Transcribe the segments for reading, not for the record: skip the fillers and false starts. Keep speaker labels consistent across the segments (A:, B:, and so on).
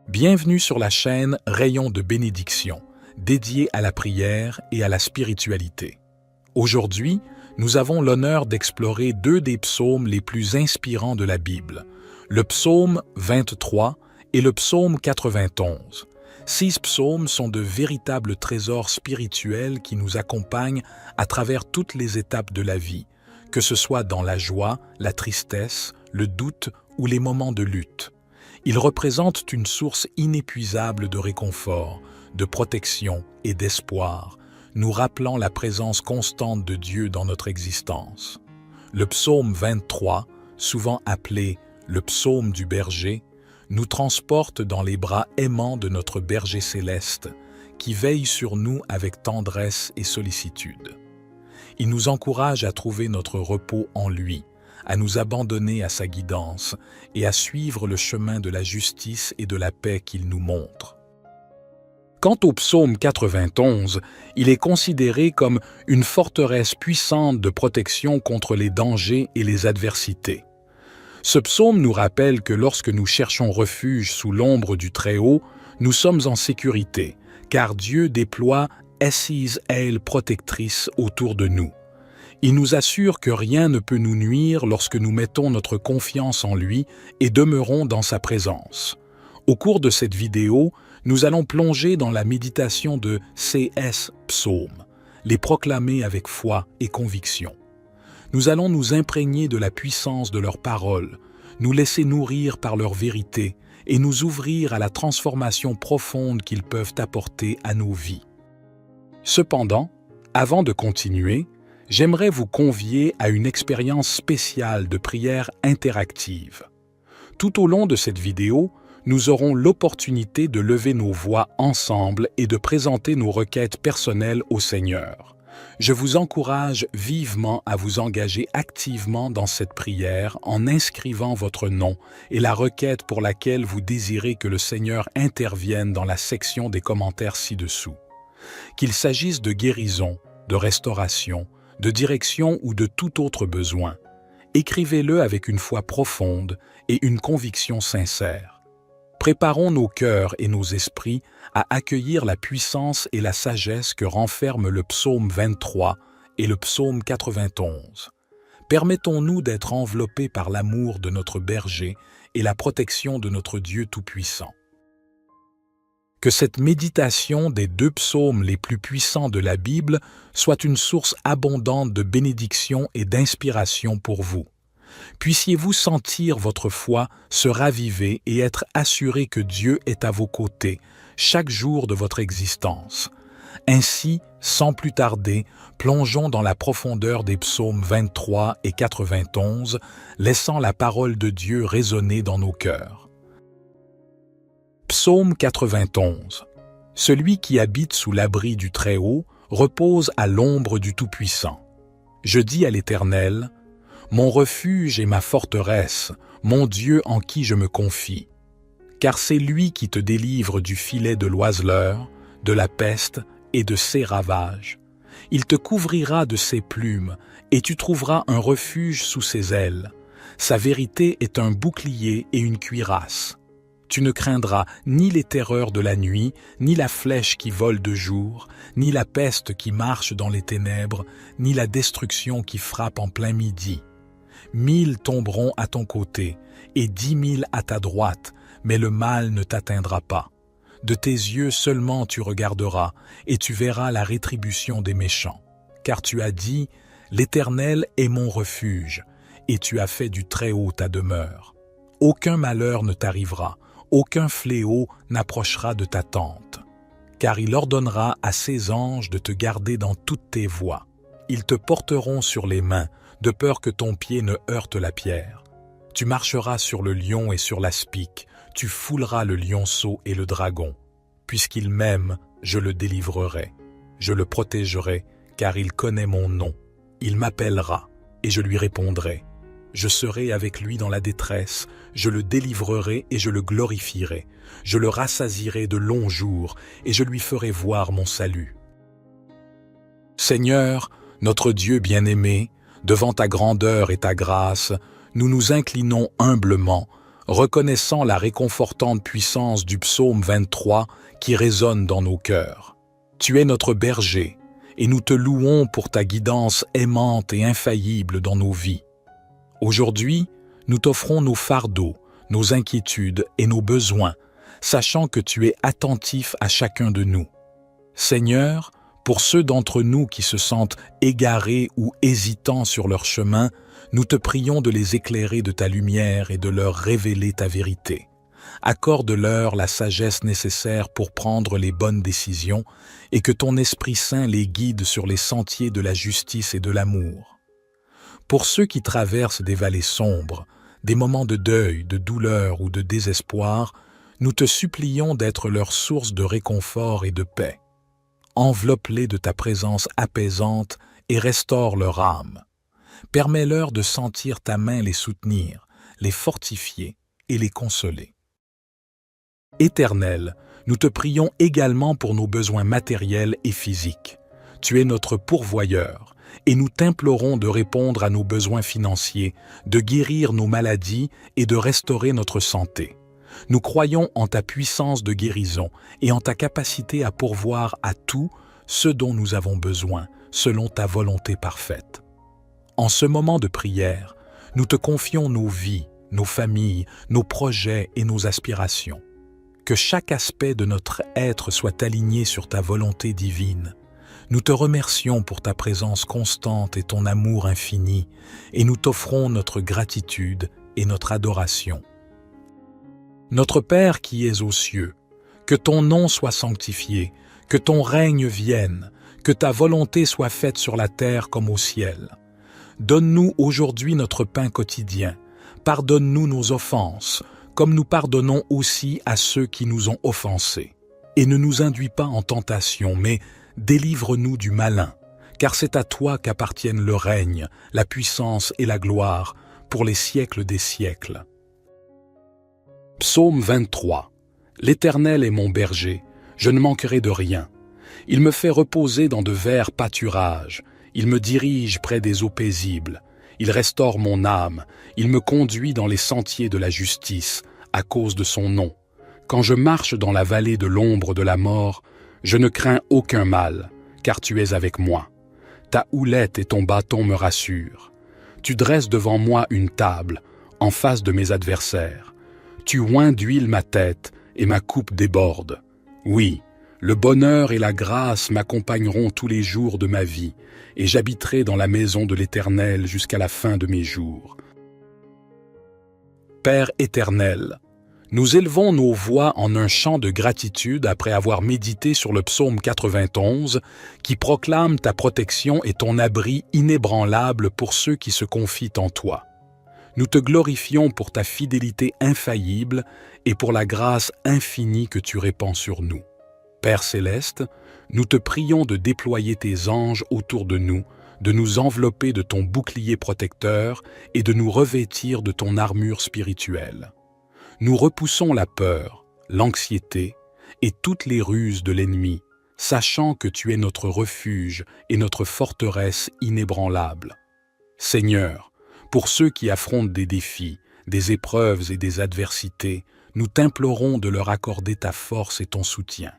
A: Bienvenue sur la chaîne Rayon de bénédiction, dédiée à la prière et à la spiritualité. Aujourd'hui, nous avons l'honneur d'explorer deux des psaumes les plus inspirants de la Bible, le psaume 23 et le psaume 91. Ces psaumes sont de véritables trésors spirituels qui nous accompagnent à travers toutes les étapes de la vie, que ce soit dans la joie, la tristesse, le doute ou les moments de lutte. Ils représentent une source inépuisable de réconfort, de protection et d'espoir, nous rappelant la présence constante de Dieu dans notre existence. Le psaume 23, souvent appelé le psaume du berger, nous transporte dans les bras aimants de notre berger céleste, qui veille sur nous avec tendresse et sollicitude. Il nous encourage à trouver notre repos en lui, à nous abandonner à sa guidance et à suivre le chemin de la justice et de la paix qu'il nous montre. Quant au psaume 91, il est considéré comme une forteresse puissante de protection contre les dangers et les adversités. Ce psaume nous rappelle que lorsque nous cherchons refuge sous l'ombre du Très-Haut, nous sommes en sécurité, car Dieu déploie Assise aile protectrice autour de nous. Il nous assure que rien ne peut nous nuire lorsque nous mettons notre confiance en lui et demeurons dans sa présence. Au cours de cette vidéo, nous allons plonger dans la méditation de ces psaumes, les proclamer avec foi et conviction. Nous allons nous imprégner de la puissance de leurs paroles, nous laisser nourrir par leur vérité et nous ouvrir à la transformation profonde qu'ils peuvent apporter à nos vies. Cependant, avant de continuer, j'aimerais vous convier à une expérience spéciale de prière interactive. Tout au long de cette vidéo, nous aurons l'opportunité de lever nos voix ensemble et de présenter nos requêtes personnelles au Seigneur. Je vous encourage vivement à vous engager activement dans cette prière en inscrivant votre nom et la requête pour laquelle vous désirez que le Seigneur intervienne dans la section des commentaires ci-dessous. Qu'il s'agisse de guérison, de restauration, de direction ou de tout autre besoin, écrivez-le avec une foi profonde et une conviction sincère. Préparons nos cœurs et nos esprits à accueillir la puissance et la sagesse que renferment le psaume 23 et le psaume 91. Permettons-nous d'être enveloppés par l'amour de notre berger et la protection de notre Dieu Tout-Puissant. Que cette méditation des deux psaumes les plus puissants de la Bible soit une source abondante de bénédiction et d'inspiration pour vous. Puissiez-vous sentir votre foi se raviver et être assuré que Dieu est à vos côtés chaque jour de votre existence. Ainsi, sans plus tarder, plongeons dans la profondeur des psaumes 23 et 91, laissant la parole de Dieu résonner dans nos cœurs. Psaume 91. Celui qui habite sous l'abri du Très-Haut repose à l'ombre du Tout-Puissant. Je dis à l'Éternel, mon refuge et ma forteresse, mon Dieu en qui je me confie. Car c'est lui qui te délivre du filet de l'oiseleur, de la peste et de ses ravages. Il te couvrira de ses plumes, et tu trouveras un refuge sous ses ailes. Sa vérité est un bouclier et une cuirasse. Tu ne craindras ni les terreurs de la nuit, ni la flèche qui vole de jour, ni la peste qui marche dans les ténèbres, ni la destruction qui frappe en plein midi. 1000 tomberont à ton côté, et 10 000 à ta droite, mais le mal ne t'atteindra pas. De tes yeux seulement tu regarderas, et tu verras la rétribution des méchants. Car tu as dit, l'Éternel est mon refuge, et tu as fait du Très-Haut ta demeure. Aucun malheur ne t'arrivera, aucun fléau n'approchera de ta tente. Car il ordonnera à ses anges de te garder dans toutes tes voies. Ils te porteront sur les mains, de peur que ton pied ne heurte la pierre. Tu marcheras sur le lion et sur l'aspic, tu fouleras le lionceau et le dragon. Puisqu'il m'aime, je le délivrerai. Je le protégerai, car il connaît mon nom. Il m'appellera, et je lui répondrai. Je serai avec lui dans la détresse, je le délivrerai et je le glorifierai. Je le rassasierai de longs jours, et je lui ferai voir mon salut. Seigneur, notre Dieu bien-aimé, devant ta grandeur et ta grâce, nous nous inclinons humblement, reconnaissant la réconfortante puissance du psaume 23 qui résonne dans nos cœurs. Tu es notre berger, et nous te louons pour ta guidance aimante et infaillible dans nos vies. Aujourd'hui, nous t'offrons nos fardeaux, nos inquiétudes et nos besoins, sachant que tu es attentif à chacun de nous. Seigneur, pour ceux d'entre nous qui se sentent égarés ou hésitants sur leur chemin, nous te prions de les éclairer de ta lumière et de leur révéler ta vérité. Accorde-leur la sagesse nécessaire pour prendre les bonnes décisions et que ton Esprit Saint les guide sur les sentiers de la justice et de l'amour. Pour ceux qui traversent des vallées sombres, des moments de deuil, de douleur ou de désespoir, nous te supplions d'être leur source de réconfort et de paix. Enveloppe-les de ta présence apaisante et restaure leur âme. Permets-leur de sentir ta main les soutenir, les fortifier et les consoler. Éternel, nous te prions également pour nos besoins matériels et physiques. Tu es notre pourvoyeur, et nous t'implorons de répondre à nos besoins financiers, de guérir nos maladies et de restaurer notre santé. Nous croyons en ta puissance de guérison et en ta capacité à pourvoir à tout ce dont nous avons besoin, selon ta volonté parfaite. En ce moment de prière, nous te confions nos vies, nos familles, nos projets et nos aspirations. Que chaque aspect de notre être soit aligné sur ta volonté divine. Nous te remercions pour ta présence constante et ton amour infini, et nous t'offrons notre gratitude et notre adoration. Notre Père qui es aux cieux, que ton nom soit sanctifié, que ton règne vienne, que ta volonté soit faite sur la terre comme au ciel. Donne-nous aujourd'hui notre pain quotidien. Pardonne-nous nos offenses, comme nous pardonnons aussi à ceux qui nous ont offensés. Et ne nous induis pas en tentation, mais délivre-nous du malin, car c'est à toi qu'appartiennent le règne, la puissance et la gloire, pour les siècles des siècles. Psaume 23. L'Éternel est mon berger, je ne manquerai de rien. Il me fait reposer dans de verts pâturages, il me dirige près des eaux paisibles. Il restaure mon âme, il me conduit dans les sentiers de la justice, à cause de son nom. Quand je marche dans la vallée de l'ombre de la mort, je ne crains aucun mal, car tu es avec moi. Ta houlette et ton bâton me rassurent. Tu dresses devant moi une table, en face de mes adversaires. Tu oins d'huile ma tête, et ma coupe déborde. Oui, le bonheur et la grâce m'accompagneront tous les jours de ma vie, et j'habiterai dans la maison de l'Éternel jusqu'à la fin de mes jours. Père éternel, nous élevons nos voix en un chant de gratitude après avoir médité sur le psaume 91 qui proclame ta protection et ton abri inébranlable pour ceux qui se confient en toi. Nous te glorifions pour ta fidélité infaillible et pour la grâce infinie que tu répands sur nous. Père céleste, nous te prions de déployer tes anges autour de nous envelopper de ton bouclier protecteur et de nous revêtir de ton armure spirituelle. Nous repoussons la peur, l'anxiété et toutes les ruses de l'ennemi, sachant que tu es notre refuge et notre forteresse inébranlable. Seigneur, pour ceux qui affrontent des défis, des épreuves et des adversités, nous t'implorons de leur accorder ta force et ton soutien.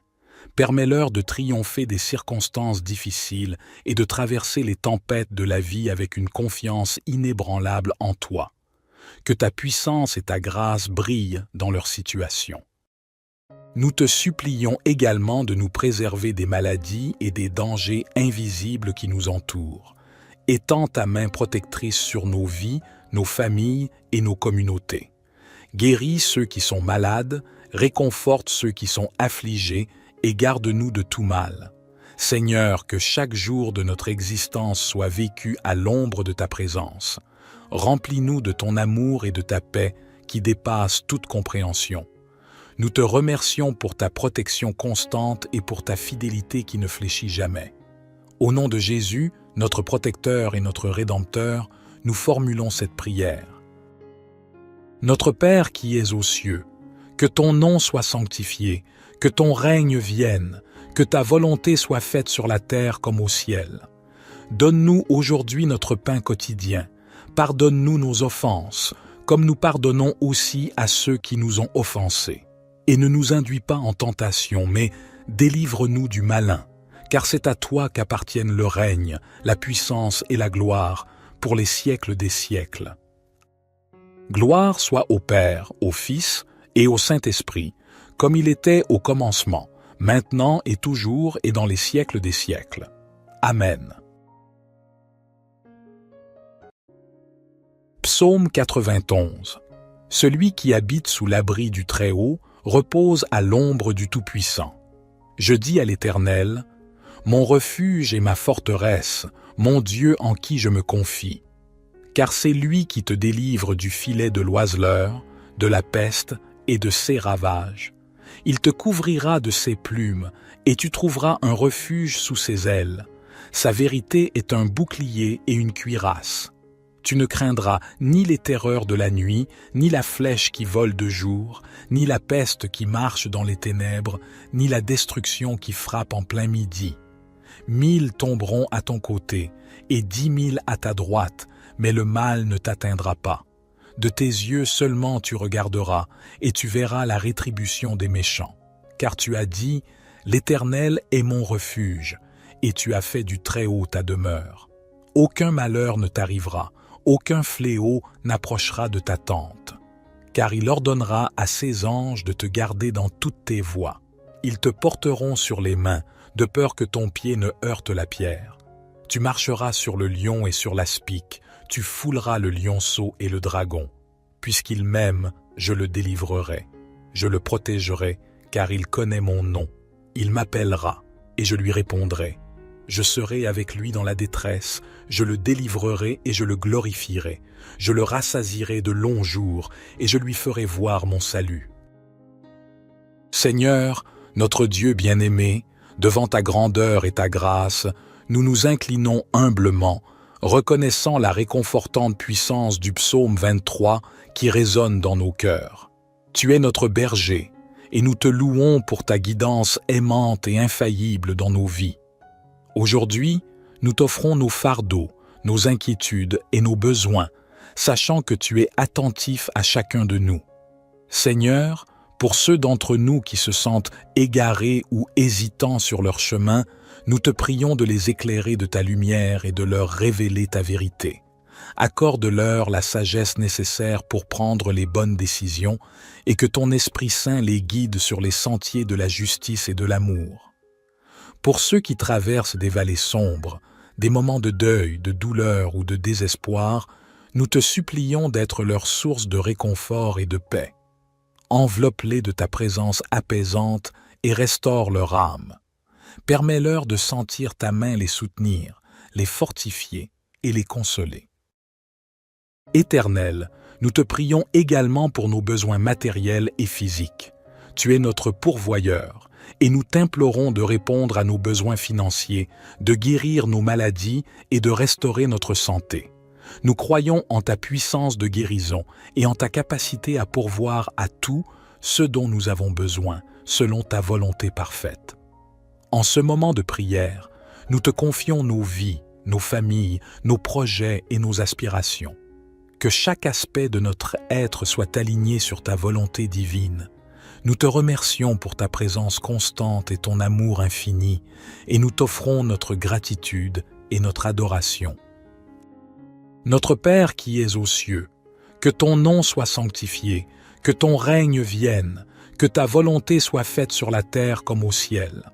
A: Permets-leur de triompher des circonstances difficiles et de traverser les tempêtes de la vie avec une confiance inébranlable en toi. Que ta puissance et ta grâce brillent dans leur situation. Nous te supplions également de nous préserver des maladies et des dangers invisibles qui nous entourent. Étends ta main protectrice sur nos vies, nos familles et nos communautés. Guéris ceux qui sont malades, réconforte ceux qui sont affligés et garde-nous de tout mal. Seigneur, que chaque jour de notre existence soit vécu à l'ombre de ta présence. Remplis-nous de ton amour et de ta paix qui dépassent toute compréhension. Nous te remercions pour ta protection constante et pour ta fidélité qui ne fléchit jamais. Au nom de Jésus, notre protecteur et notre Rédempteur, nous formulons cette prière. Notre Père qui es aux cieux, que ton nom soit sanctifié, que ton règne vienne, que ta volonté soit faite sur la terre comme au ciel. Donne-nous aujourd'hui notre pain quotidien. Pardonne-nous nos offenses, comme nous pardonnons aussi à ceux qui nous ont offensés. Et ne nous induis pas en tentation, mais délivre-nous du malin, car c'est à toi qu'appartiennent le règne, la puissance et la gloire, pour les siècles des siècles. Gloire soit au Père, au Fils et au Saint-Esprit, comme il était au commencement, maintenant et toujours et dans les siècles des siècles. Amen. Psaume 91. Celui qui habite sous l'abri du Très-Haut repose à l'ombre du Tout-Puissant. Je dis à l'Éternel, mon refuge et ma forteresse, mon Dieu en qui je me confie. Car c'est lui qui te délivre du filet de l'oiseleur, de la peste et de ses ravages. Il te couvrira de ses plumes, et tu trouveras un refuge sous ses ailes. Sa vérité est un bouclier et une cuirasse. Tu ne craindras ni les terreurs de la nuit, ni la flèche qui vole de jour, ni la peste qui marche dans les ténèbres, ni la destruction qui frappe en plein midi. 1000 tomberont à ton côté, et 10 000 à ta droite, mais le mal ne t'atteindra pas. De tes yeux seulement tu regarderas, et tu verras la rétribution des méchants. Car tu as dit, l'Éternel est mon refuge, et tu as fait du Très-Haut ta demeure. Aucun malheur ne t'arrivera, aucun fléau n'approchera de ta tente. Car il ordonnera à ses anges de te garder dans toutes tes voies. Ils te porteront sur les mains, de peur que ton pied ne heurte la pierre. Tu marcheras sur le lion et sur l'aspic, tu fouleras le lionceau et le dragon. Puisqu'il m'aime, je le délivrerai. Je le protégerai, car il connaît mon nom. Il m'appellera, et je lui répondrai. Je serai avec lui dans la détresse, je le délivrerai et je le glorifierai. Je le rassasierai de longs jours, et je lui ferai voir mon salut. Seigneur, notre Dieu bien-aimé, devant ta grandeur et ta grâce, nous nous inclinons humblement, reconnaissant la réconfortante puissance du psaume 23 qui résonne dans nos cœurs. Tu es notre berger, et nous te louons pour ta guidance aimante et infaillible dans nos vies. Aujourd'hui, nous t'offrons nos fardeaux, nos inquiétudes et nos besoins, sachant que tu es attentif à chacun de nous. Seigneur, pour ceux d'entre nous qui se sentent égarés ou hésitants sur leur chemin, nous te prions de les éclairer de ta lumière et de leur révéler ta vérité. Accorde-leur la sagesse nécessaire pour prendre les bonnes décisions et que ton Esprit Saint les guide sur les sentiers de la justice et de l'amour. Pour ceux qui traversent des vallées sombres, des moments de deuil, de douleur ou de désespoir, nous te supplions d'être leur source de réconfort et de paix. Enveloppe-les de ta présence apaisante et restaure leur âme. Permets-leur de sentir ta main les soutenir, les fortifier et les consoler. Éternel, nous te prions également pour nos besoins matériels et physiques. Tu es notre pourvoyeur, et nous t'implorons de répondre à nos besoins financiers, de guérir nos maladies et de restaurer notre santé. Nous croyons en ta puissance de guérison et en ta capacité à pourvoir à tout ce dont nous avons besoin, selon ta volonté parfaite. En ce moment de prière, nous te confions nos vies, nos familles, nos projets et nos aspirations. Que chaque aspect de notre être soit aligné sur ta volonté divine. Nous te remercions pour ta présence constante et ton amour infini, et nous t'offrons notre gratitude et notre adoration. Notre Père qui es aux cieux, que ton nom soit sanctifié, que ton règne vienne, que ta volonté soit faite sur la terre comme au ciel.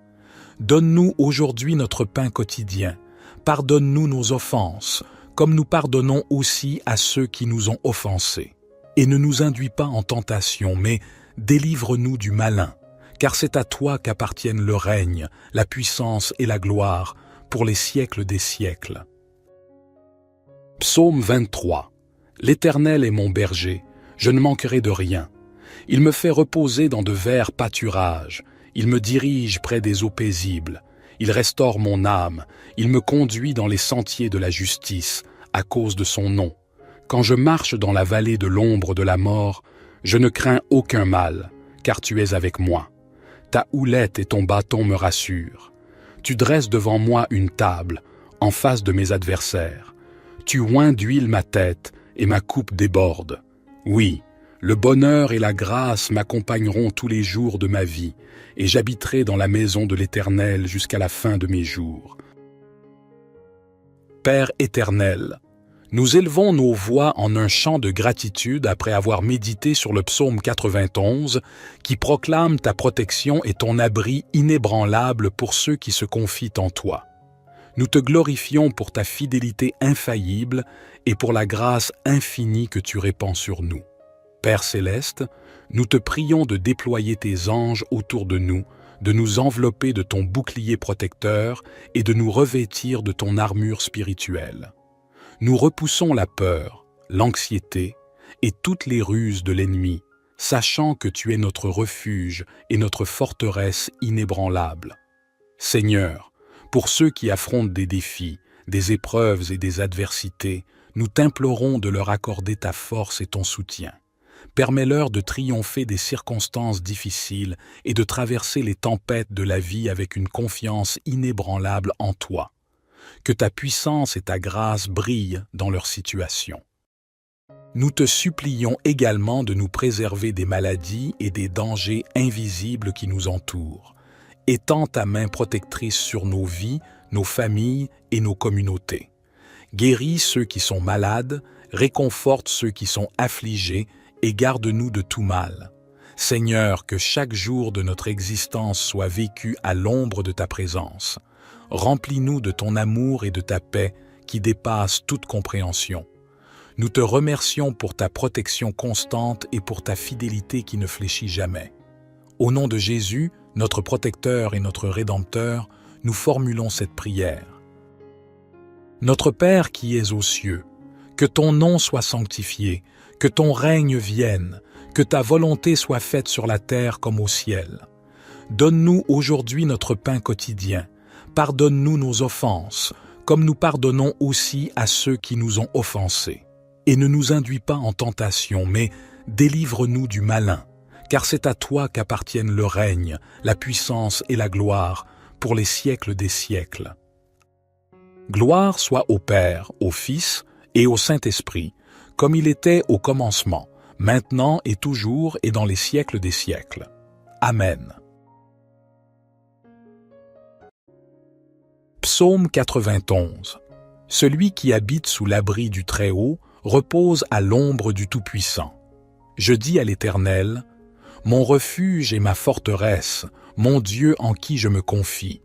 A: Donne-nous aujourd'hui notre pain quotidien. Pardonne-nous nos offenses, comme nous pardonnons aussi à ceux qui nous ont offensés. Et ne nous induis pas en tentation, mais délivre-nous du malin, car c'est à toi qu'appartiennent le règne, la puissance et la gloire, pour les siècles des siècles. Psaume 23. L'Éternel est mon berger, je ne manquerai de rien. Il me fait reposer dans de verts pâturages, il me dirige près des eaux paisibles. Il restaure mon âme, il me conduit dans les sentiers de la justice, à cause de son nom. Quand je marche dans la vallée de l'ombre de la mort, je ne crains aucun mal, car tu es avec moi. Ta houlette et ton bâton me rassurent. Tu dresses devant moi une table, en face de mes adversaires. Tu oins d'huile ma tête, et ma coupe déborde. Oui, le bonheur et la grâce m'accompagneront tous les jours de ma vie, et j'habiterai dans la maison de l'Éternel jusqu'à la fin de mes jours. Père éternel, nous élevons nos voix en un chant de gratitude après avoir médité sur le psaume 91 qui proclame ta protection et ton abri inébranlable pour ceux qui se confient en toi. Nous te glorifions pour ta fidélité infaillible et pour la grâce infinie que tu répands sur nous. Père céleste, nous te prions de déployer tes anges autour de nous envelopper de ton bouclier protecteur et de nous revêtir de ton armure spirituelle. Nous repoussons la peur, l'anxiété et toutes les ruses de l'ennemi, sachant que tu es notre refuge et notre forteresse inébranlable. Seigneur, pour ceux qui affrontent des défis, des épreuves et des adversités, nous t'implorons de leur accorder ta force et ton soutien. Permets-leur de triompher des circonstances difficiles et de traverser les tempêtes de la vie avec une confiance inébranlable en toi. Que ta puissance et ta grâce brillent dans leur situation. Nous te supplions également de nous préserver des maladies et des dangers invisibles qui nous entourent. Étends ta main protectrice sur nos vies, nos familles et nos communautés. Guéris ceux qui sont malades, réconforte ceux qui sont affligés et garde-nous de tout mal. Seigneur, que chaque jour de notre existence soit vécu à l'ombre de ta présence. Remplis-nous de ton amour et de ta paix qui dépassent toute compréhension. Nous te remercions pour ta protection constante et pour ta fidélité qui ne fléchit jamais. Au nom de Jésus, notre protecteur et notre Rédempteur, nous formulons cette prière. Notre Père qui es aux cieux, que ton nom soit sanctifié, que ton règne vienne, que ta volonté soit faite sur la terre comme au ciel. Donne-nous aujourd'hui notre pain quotidien. Pardonne-nous nos offenses, comme nous pardonnons aussi à ceux qui nous ont offensés. Et ne nous induis pas en tentation, mais délivre-nous du malin, car c'est à toi qu'appartiennent le règne, la puissance et la gloire, pour les siècles des siècles. Gloire soit au Père, au Fils et au Saint-Esprit, comme il était au commencement, maintenant et toujours et dans les siècles des siècles. Amen. Psaume 91. Celui qui habite sous l'abri du Très-Haut repose à l'ombre du Tout-Puissant. Je dis à l'Éternel, mon refuge et ma forteresse, mon Dieu en qui je me confie.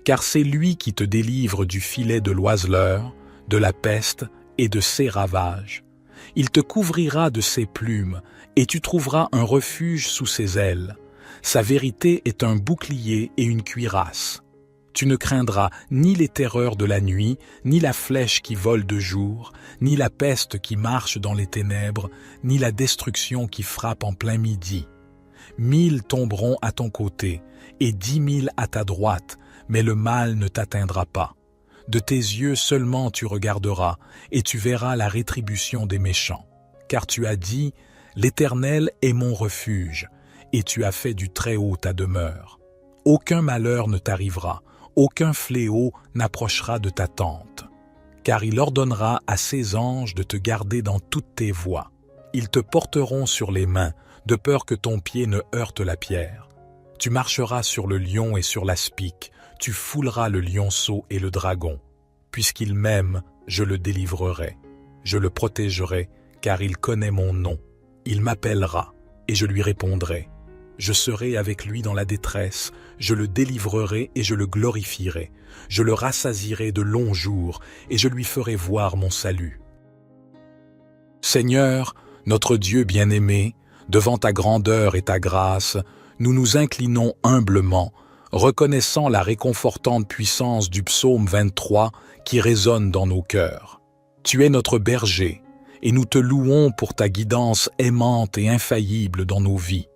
A: Car c'est lui qui te délivre du filet de l'oiseleur, de la peste et de ses ravages. Il te couvrira de ses plumes, et tu trouveras un refuge sous ses ailes. Sa vérité est un bouclier et une cuirasse. Tu ne craindras ni les terreurs de la nuit, ni la flèche qui vole de jour, ni la peste qui marche dans les ténèbres, ni la destruction qui frappe en plein midi. 1000 tomberont à ton côté, et 10 000 à ta droite, mais le mal ne t'atteindra pas. De tes yeux seulement tu regarderas, et tu verras la rétribution des méchants. Car tu as dit, l'Éternel est mon refuge, et tu as fait du Très-Haut ta demeure. Aucun malheur ne t'arrivera, aucun fléau n'approchera de ta tente. Car il ordonnera à ses anges de te garder dans toutes tes voies. Ils te porteront sur les mains, de peur que ton pied ne heurte la pierre. Tu marcheras sur le lion et sur l'aspic, tu fouleras le lionceau et le dragon. Puisqu'il m'aime, je le délivrerai. Je le protégerai, car il connaît mon nom. Il m'appellera, et je lui répondrai. Je serai avec lui dans la détresse, je le délivrerai et je le glorifierai. Je le rassasierai de longs jours, et je lui ferai voir mon salut. Seigneur, notre Dieu bien-aimé, devant ta grandeur et ta grâce, nous nous inclinons humblement, reconnaissant la réconfortante puissance du psaume 23 qui résonne dans nos cœurs. Tu es notre berger, et nous te louons pour ta guidance aimante et infaillible dans nos vies.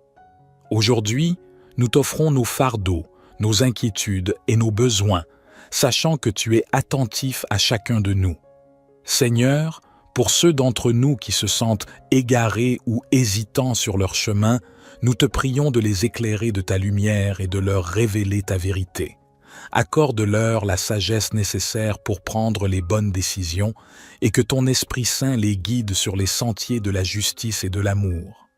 A: Aujourd'hui, nous t'offrons nos fardeaux, nos inquiétudes et nos besoins, sachant que tu es attentif à chacun de nous. Seigneur, pour ceux d'entre nous qui se sentent égarés ou hésitants sur leur chemin, nous te prions de les éclairer de ta lumière et de leur révéler ta vérité. Accorde-leur la sagesse nécessaire pour prendre les bonnes décisions et que ton Esprit Saint les guide sur les sentiers de la justice et de l'amour.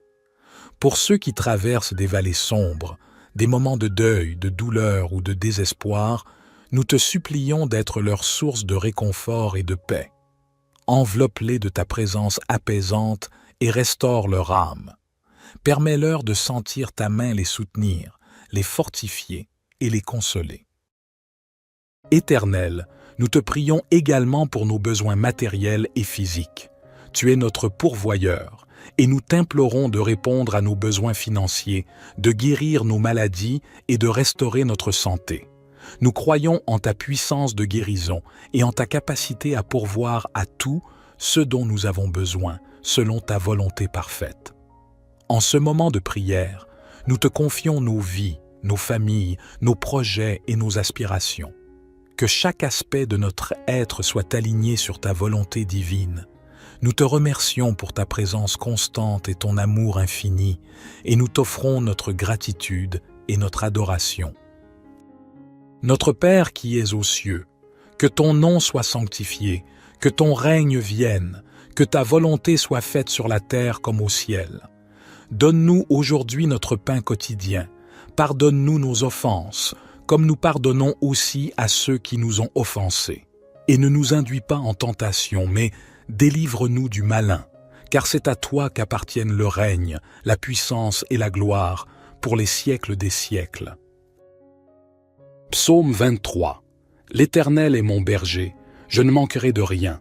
A: Pour ceux qui traversent des vallées sombres, des moments de deuil, de douleur ou de désespoir, nous te supplions d'être leur source de réconfort et de paix. Enveloppe-les de ta présence apaisante et restaure leur âme. Permets-leur de sentir ta main les soutenir, les fortifier et les consoler. Éternel, nous te prions également pour nos besoins matériels et physiques. Tu es notre pourvoyeur, et nous t'implorons de répondre à nos besoins financiers, de guérir nos maladies et de restaurer notre santé. Nous croyons en ta puissance de guérison et en ta capacité à pourvoir à tout ce dont nous avons besoin, selon ta volonté parfaite. En ce moment de prière, nous te confions nos vies, nos familles, nos projets et nos aspirations. Que chaque aspect de notre être soit aligné sur ta volonté divine. Nous te remercions pour ta présence constante et ton amour infini, et nous t'offrons notre gratitude et notre adoration. Notre Père qui es aux cieux, que ton nom soit sanctifié, que ton règne vienne, que ta volonté soit faite sur la terre comme au ciel. Donne-nous aujourd'hui notre pain quotidien. Pardonne-nous nos offenses, comme nous pardonnons aussi à ceux qui nous ont offensés. Et ne nous induis pas en tentation, mais délivre-nous du malin, car c'est à toi qu'appartiennent le règne, la puissance et la gloire, pour les siècles des siècles. Psaume 23. L'Éternel est mon berger, je ne manquerai de rien.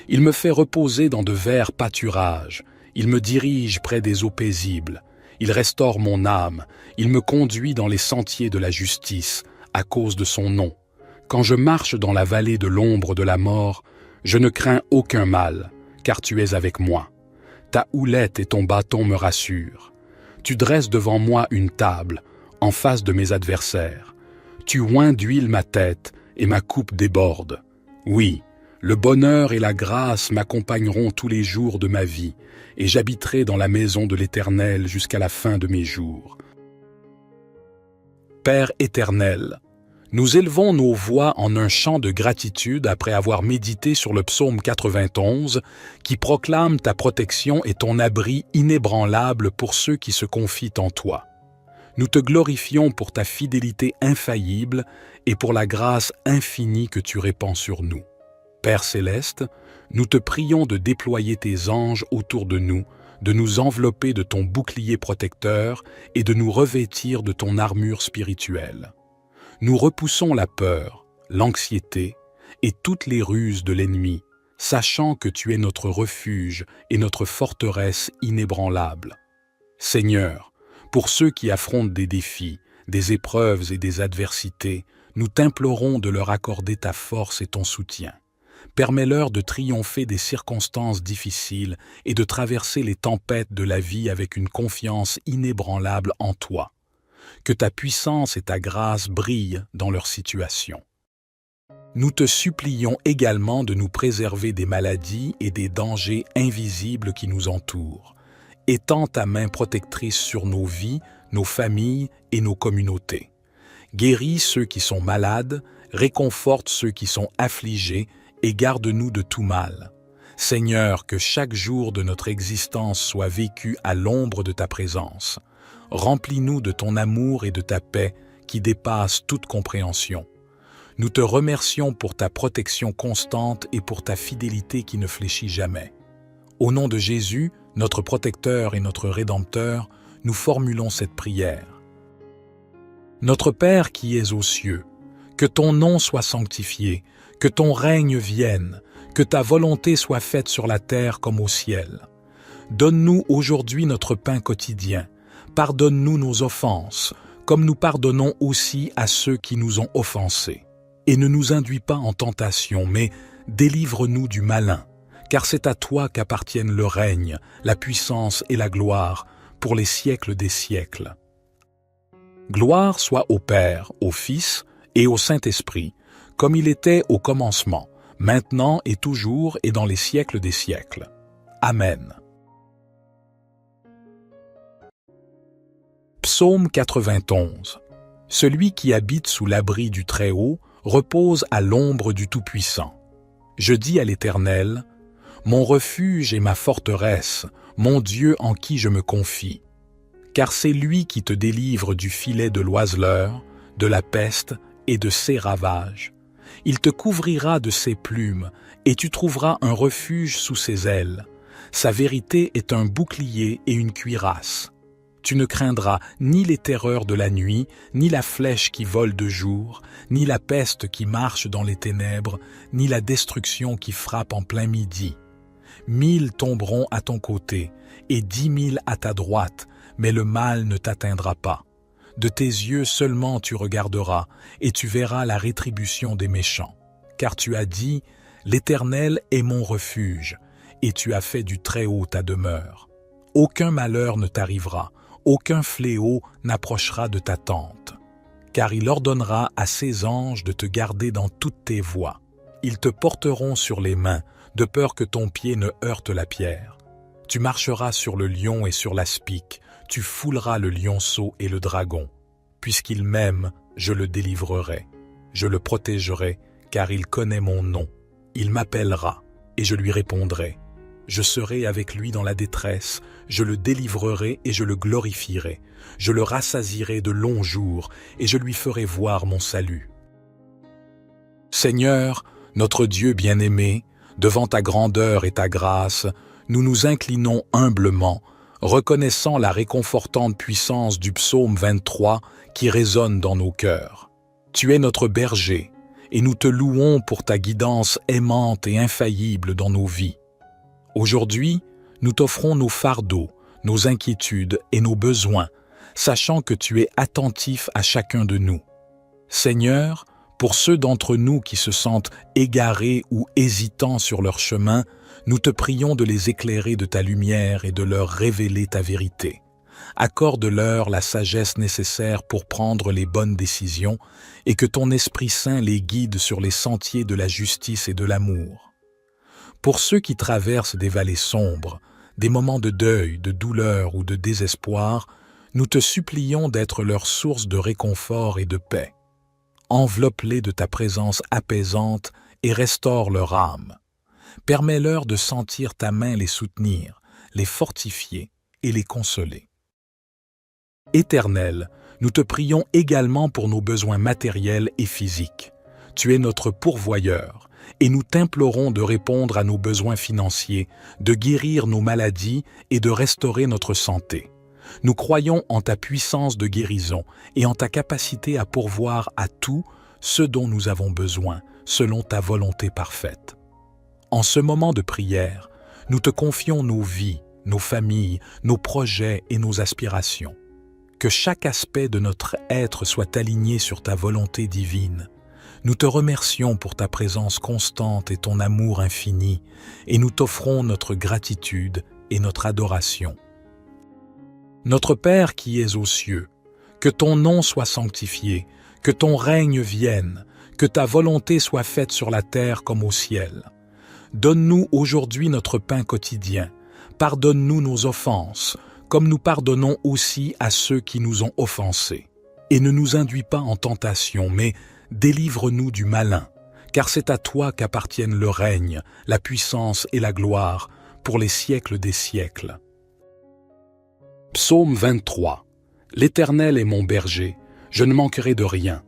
A: Il me fait reposer dans de verts pâturages, il me dirige près des eaux paisibles. Il restaure mon âme, il me conduit dans les sentiers de la justice, à cause de son nom. Quand je marche dans la vallée de l'ombre de la mort, je ne crains aucun mal, car tu es avec moi. Ta houlette et ton bâton me rassurent. Tu dresses devant moi une table, en face de mes adversaires. Tu oins d'huile ma tête, et ma coupe déborde. Oui, le bonheur et la grâce m'accompagneront tous les jours de ma vie, et j'habiterai dans la maison de l'Éternel jusqu'à la fin de mes jours. Père éternel, nous élevons nos voix en un chant de gratitude après avoir médité sur le psaume 91 qui proclame ta protection et ton abri inébranlable pour ceux qui se confient en toi. Nous te glorifions pour ta fidélité infaillible et pour la grâce infinie que tu répands sur nous. Père céleste, nous te prions de déployer tes anges autour de nous envelopper de ton bouclier protecteur et de nous revêtir de ton armure spirituelle. Nous repoussons la peur, l'anxiété et toutes les ruses de l'ennemi, sachant que tu es notre refuge et notre forteresse inébranlable. Seigneur, pour ceux qui affrontent des défis, des épreuves et des adversités, nous t'implorons de leur accorder ta force et ton soutien. Permets-leur de triompher des circonstances difficiles et de traverser les tempêtes de la vie avec une confiance inébranlable en toi. Que ta puissance et ta grâce brillent dans leur situation. Nous te supplions également de nous préserver des maladies et des dangers invisibles qui nous entourent. Étends ta main protectrice sur nos vies, nos familles et nos communautés. Guéris ceux qui sont malades, réconforte ceux qui sont affligés et garde-nous de tout mal. Seigneur, que chaque jour de notre existence soit vécu à l'ombre de ta présence. Remplis-nous de ton amour et de ta paix qui dépassent toute compréhension. Nous te remercions pour ta protection constante et pour ta fidélité qui ne fléchit jamais. Au nom de Jésus, notre protecteur et notre Rédempteur, nous formulons cette prière. Notre Père qui es aux cieux, que ton nom soit sanctifié, que ton règne vienne, que ta volonté soit faite sur la terre comme au ciel. Donne-nous aujourd'hui notre pain quotidien. Pardonne-nous nos offenses, comme nous pardonnons aussi à ceux qui nous ont offensés. Et ne nous induis pas en tentation, mais délivre-nous du malin, car c'est à toi qu'appartiennent le règne, la puissance et la gloire, pour les siècles des siècles. Gloire soit au Père, au Fils et au Saint-Esprit, comme il était au commencement, maintenant et toujours et dans les siècles des siècles. Amen. Psaume 91. Celui qui habite sous l'abri du Très-Haut repose à l'ombre du Tout-Puissant. Je dis à l'Éternel, mon refuge et ma forteresse, mon Dieu en qui je me confie. Car c'est lui qui te délivre du filet de l'oiseleur, de la peste et de ses ravages. Il te couvrira de ses plumes, et tu trouveras un refuge sous ses ailes. Sa vérité est un bouclier et une cuirasse. Tu ne craindras ni les terreurs de la nuit, ni la flèche qui vole de jour, ni la peste qui marche dans les ténèbres, ni la destruction qui frappe en plein midi. 1000 tomberont à ton côté, et 10 000 à ta droite, mais le mal ne t'atteindra pas. De tes yeux seulement tu regarderas, et tu verras la rétribution des méchants. Car tu as dit, l'Éternel est mon refuge, et tu as fait du Très-Haut ta demeure. Aucun malheur ne t'arrivera, aucun fléau n'approchera de ta tente. Car il ordonnera à ses anges de te garder dans toutes tes voies. Ils te porteront sur les mains, de peur que ton pied ne heurte la pierre. Tu marcheras sur le lion et sur l'aspic, tu fouleras le lionceau et le dragon. Puisqu'il m'aime, je le délivrerai. Je le protégerai, car il connaît mon nom. Il m'appellera, et je lui répondrai. Je serai avec lui dans la détresse, je le délivrerai et je le glorifierai. Je le rassasierai de longs jours, et je lui ferai voir mon salut. Seigneur, notre Dieu bien-aimé, devant ta grandeur et ta grâce, nous nous inclinons humblement, reconnaissant la réconfortante puissance du psaume 23 qui résonne dans nos cœurs. Tu es notre berger, et nous te louons pour ta guidance aimante et infaillible dans nos vies. Aujourd'hui, nous t'offrons nos fardeaux, nos inquiétudes et nos besoins, sachant que tu es attentif à chacun de nous. Seigneur, pour ceux d'entre nous qui se sentent égarés ou hésitants sur leur chemin, nous te prions de les éclairer de ta lumière et de leur révéler ta vérité. Accorde-leur la sagesse nécessaire pour prendre les bonnes décisions et que ton Esprit Saint les guide sur les sentiers de la justice et de l'amour. Pour ceux qui traversent des vallées sombres, des moments de deuil, de douleur ou de désespoir, nous te supplions d'être leur source de réconfort et de paix. Enveloppe-les de ta présence apaisante et restaure leur âme. Permets-leur de sentir ta main les soutenir, les fortifier et les consoler. Éternel, nous te prions également pour nos besoins matériels et physiques. Tu es notre pourvoyeur, et nous t'implorons de répondre à nos besoins financiers, de guérir nos maladies et de restaurer notre santé. Nous croyons en ta puissance de guérison et en ta capacité à pourvoir à tout ce dont nous avons besoin, selon ta volonté parfaite. En ce moment de prière, nous te confions nos vies, nos familles, nos projets et nos aspirations. Que chaque aspect de notre être soit aligné sur ta volonté divine. Nous te remercions pour ta présence constante et ton amour infini, et nous t'offrons notre gratitude et notre adoration. Notre Père qui es aux cieux, que ton nom soit sanctifié, que ton règne vienne, que ta volonté soit faite sur la terre comme au ciel. Donne-nous aujourd'hui notre pain quotidien. Pardonne-nous nos offenses, comme nous pardonnons aussi à ceux qui nous ont offensés. Et ne nous induis pas en tentation, mais délivre-nous du malin, car c'est à toi qu'appartiennent le règne, la puissance et la gloire, pour les siècles des siècles. Psaume 23. L'Éternel est mon berger, je ne manquerai de rien.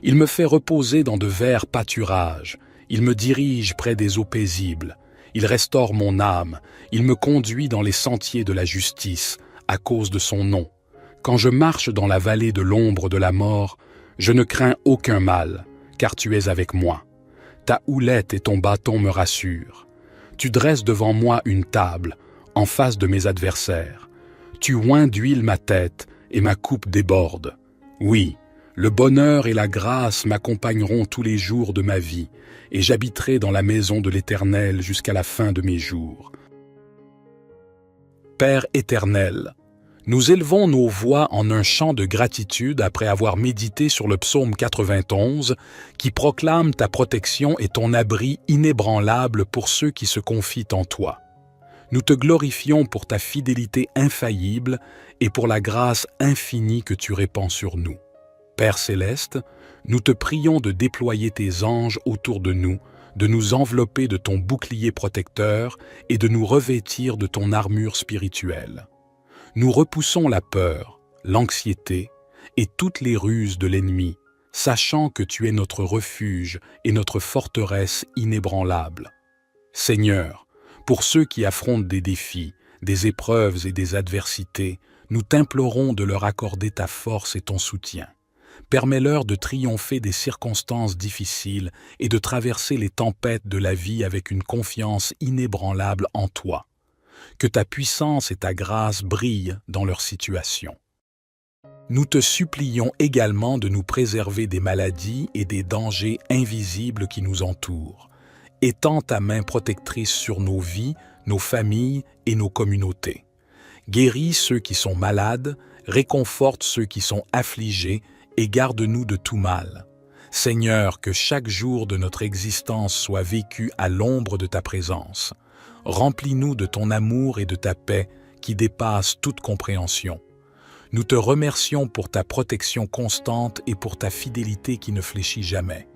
A: Il me fait reposer dans de verts pâturages, il me dirige près des eaux paisibles, il restaure mon âme, il me conduit dans les sentiers de la justice, à cause de son nom. Quand je marche dans la vallée de l'ombre de la mort, je ne crains aucun mal, car tu es avec moi. Ta houlette et ton bâton me rassurent. Tu dresses devant moi une table, en face de mes adversaires. Tu oins d'huile ma tête, et ma coupe déborde. Oui, le bonheur et la grâce m'accompagneront tous les jours de ma vie, et j'habiterai dans la maison de l'Éternel jusqu'à la fin de mes jours. Père éternel, nous élevons nos voix en un chant de gratitude après avoir médité sur le psaume 91 qui proclame ta protection et ton abri inébranlable pour ceux qui se confient en toi. Nous te glorifions pour ta fidélité infaillible et pour la grâce infinie que tu répands sur nous. Père céleste, nous te prions de déployer tes anges autour de nous envelopper de ton bouclier protecteur et de nous revêtir de ton armure spirituelle. Nous repoussons la peur, l'anxiété et toutes les ruses de l'ennemi, sachant que tu es notre refuge et notre forteresse inébranlable. Seigneur, pour ceux qui affrontent des défis, des épreuves et des adversités, nous t'implorons de leur accorder ta force et ton soutien. Permets-leur de triompher des circonstances difficiles et de traverser les tempêtes de la vie avec une confiance inébranlable en toi. Que ta puissance et ta grâce brillent dans leur situation. Nous te supplions également de nous préserver des maladies et des dangers invisibles qui nous entourent. Étends ta main protectrice sur nos vies, nos familles et nos communautés. Guéris ceux qui sont malades, réconforte ceux qui sont affligés et garde-nous de tout mal. Seigneur, que chaque jour de notre existence soit vécu à l'ombre de ta présence. Remplis-nous de ton amour et de ta paix qui dépassent toute compréhension. Nous te remercions pour ta protection constante et pour ta fidélité qui ne fléchit jamais.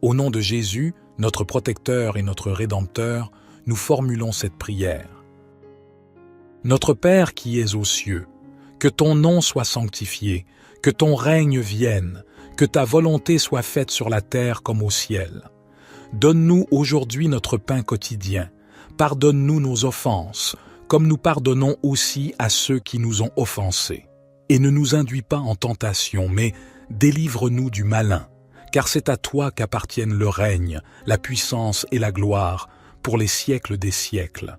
A: Au nom de Jésus, notre protecteur et notre Rédempteur, nous formulons cette prière. Notre Père qui es aux cieux, que ton nom soit sanctifié, que ton règne vienne, que ta volonté soit faite sur la terre comme au ciel. Donne-nous aujourd'hui notre pain quotidien. Pardonne-nous nos offenses, comme nous pardonnons aussi à ceux qui nous ont offensés. Et ne nous induis pas en tentation, mais délivre-nous du malin, car c'est à toi qu'appartiennent le règne, la puissance et la gloire, pour les siècles des siècles.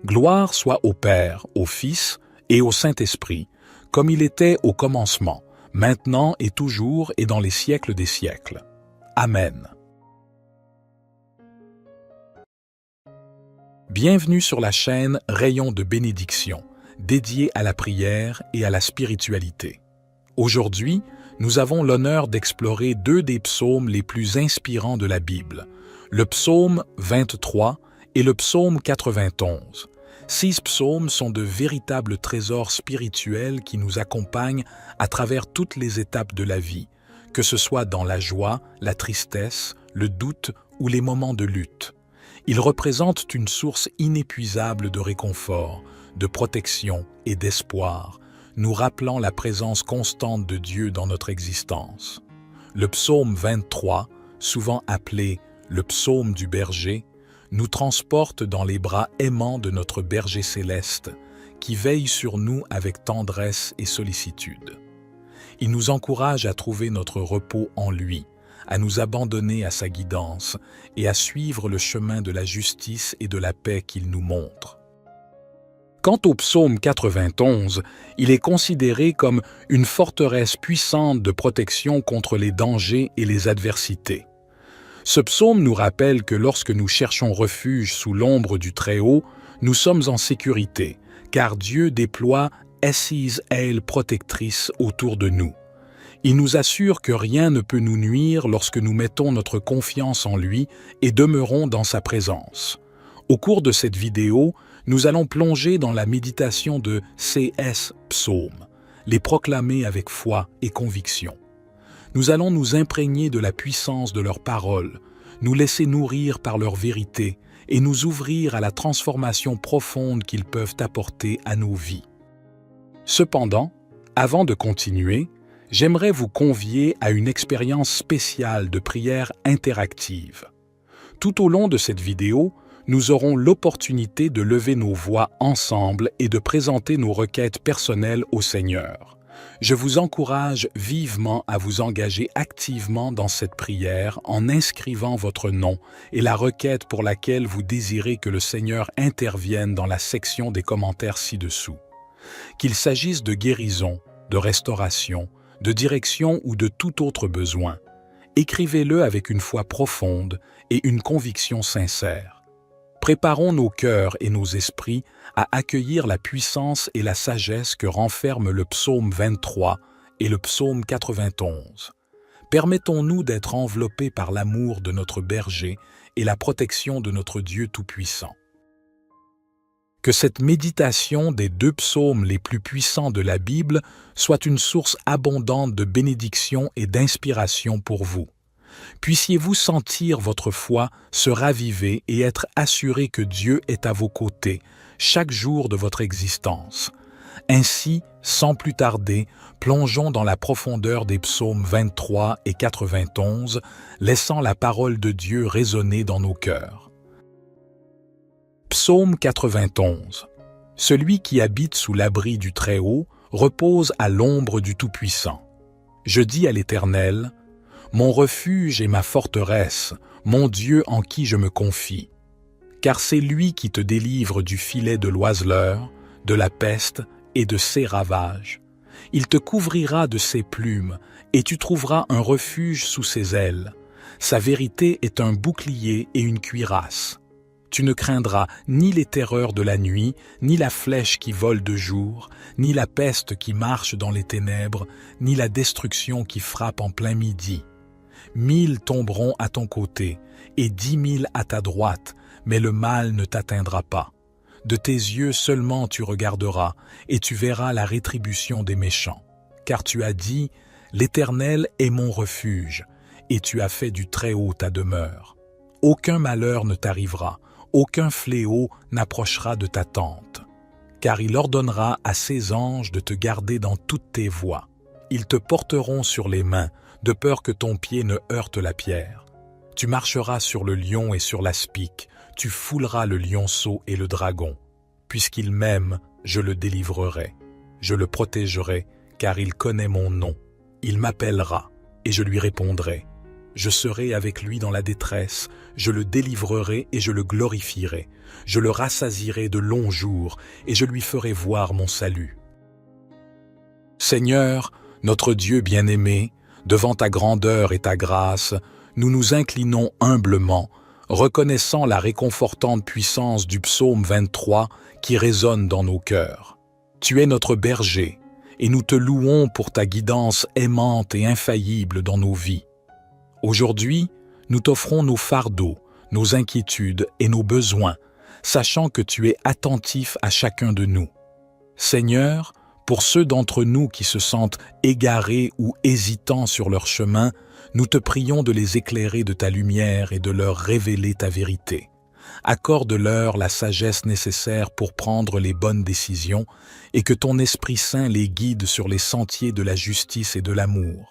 A: Gloire soit au Père, au Fils et au Saint-Esprit, comme il était au commencement, maintenant et toujours et dans les siècles des siècles. Amen. Bienvenue sur la chaîne Rayons de bénédiction, dédiée à la prière et à la spiritualité. Aujourd'hui, nous avons l'honneur d'explorer deux des psaumes les plus inspirants de la Bible, le psaume 23 et le psaume 91. Ces psaumes sont de véritables trésors spirituels qui nous accompagnent à travers toutes les étapes de la vie, que ce soit dans la joie, la tristesse, le doute ou les moments de lutte. Ils représentent une source inépuisable de réconfort, de protection et d'espoir, nous rappelant la présence constante de Dieu dans notre existence. Le psaume 23, souvent appelé le psaume du berger, nous transporte dans les bras aimants de notre berger céleste, qui veille sur nous avec tendresse et sollicitude. Il nous encourage à trouver notre repos en lui, à nous abandonner à sa guidance et à suivre le chemin de la justice et de la paix qu'il nous montre. Quant au psaume 91, il est considéré comme une forteresse puissante de protection contre les dangers et les adversités. Ce psaume nous rappelle que lorsque nous cherchons refuge sous l'ombre du Très-Haut, nous sommes en sécurité, car Dieu déploie His ailes protectrices autour de nous. Il nous assure que rien ne peut nous nuire lorsque nous mettons notre confiance en lui et demeurons dans sa présence. Au cours de cette vidéo, nous allons plonger dans la méditation de ces psaumes, les proclamer avec foi et conviction. Nous allons nous imprégner de la puissance de leurs paroles, nous laisser nourrir par leur vérité et nous ouvrir à la transformation profonde qu'ils peuvent apporter à nos vies. Cependant, avant de continuer, j'aimerais vous convier à une expérience spéciale de prière interactive. Tout au long de cette vidéo, nous aurons l'opportunité de lever nos voix ensemble et de présenter nos requêtes personnelles au Seigneur. Je vous encourage vivement à vous engager activement dans cette prière en inscrivant votre nom et la requête pour laquelle vous désirez que le Seigneur intervienne dans la section des commentaires ci-dessous. Qu'il s'agisse de guérison, de restauration, de direction ou de tout autre besoin, écrivez-le avec une foi profonde et une conviction sincère. Préparons nos cœurs et nos esprits à accueillir la puissance et la sagesse que renferment le psaume 23 et le psaume 91. Permettons-nous d'être enveloppés par l'amour de notre berger et la protection de notre Dieu Tout-Puissant. Que cette méditation des 2 psaumes les plus puissants de la Bible soit une source abondante de bénédiction et d'inspiration pour vous. Puissiez-vous sentir votre foi se raviver et être assuré que Dieu est à vos côtés chaque jour de votre existence. Ainsi, sans plus tarder, plongeons dans la profondeur des psaumes 23 et 91, laissant la parole de Dieu résonner dans nos cœurs. Psaume 91. Celui qui habite sous l'abri du Très-Haut repose à l'ombre du Tout-Puissant. Je dis à l'Éternel, « Mon refuge et ma forteresse, mon Dieu en qui je me confie. » Car c'est lui qui te délivre du filet de l'oiseleur, de la peste et de ses ravages. Il te couvrira de ses plumes, et tu trouveras un refuge sous ses ailes. Sa vérité est un bouclier et une cuirasse. Tu ne craindras ni les terreurs de la nuit, ni la flèche qui vole de jour, ni la peste qui marche dans les ténèbres, ni la destruction qui frappe en plein midi. 1000 tomberont à ton côté, et 10 000 à ta droite, mais le mal ne t'atteindra pas. De tes yeux seulement tu regarderas, et tu verras la rétribution des méchants. Car tu as dit, « L'Éternel est mon refuge », et tu as fait du Très-Haut ta demeure. Aucun malheur ne t'arrivera, aucun fléau n'approchera de ta tente. Car il ordonnera à ses anges de te garder dans toutes tes voies. Ils te porteront sur les mains, de peur que ton pied ne heurte la pierre. Tu marcheras sur le lion et sur l'aspic, tu fouleras le lionceau et le dragon. Puisqu'il m'aime, je le délivrerai. Je le protégerai, car il connaît mon nom. Il m'appellera, et je lui répondrai. Je serai avec lui dans la détresse, je le délivrerai et je le glorifierai. Je le rassasierai de longs jours, et je lui ferai voir mon salut. Seigneur, notre Dieu bien-aimé, devant ta grandeur et ta grâce, nous nous inclinons humblement, reconnaissant la réconfortante puissance du psaume 23 qui résonne dans nos cœurs. Tu es notre berger, et nous te louons pour ta guidance aimante et infaillible dans nos vies. Aujourd'hui, nous t'offrons nos fardeaux, nos inquiétudes et nos besoins, sachant que tu es attentif à chacun de nous. Seigneur, pour ceux d'entre nous qui se sentent égarés ou hésitants sur leur chemin, nous te prions de les éclairer de ta lumière et de leur révéler ta vérité. Accorde-leur la sagesse nécessaire pour prendre les bonnes décisions et que ton Esprit Saint les guide sur les sentiers de la justice et de l'amour.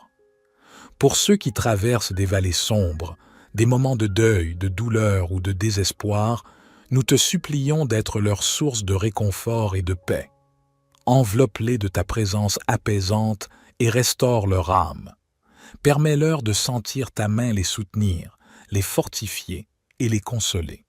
A: Pour ceux qui traversent des vallées sombres, des moments de deuil, de douleur ou de désespoir, nous te supplions d'être leur source de réconfort et de paix. Enveloppe-les de ta présence apaisante et restaure leur âme. Permets-leur de sentir ta main les soutenir, les fortifier et les consoler.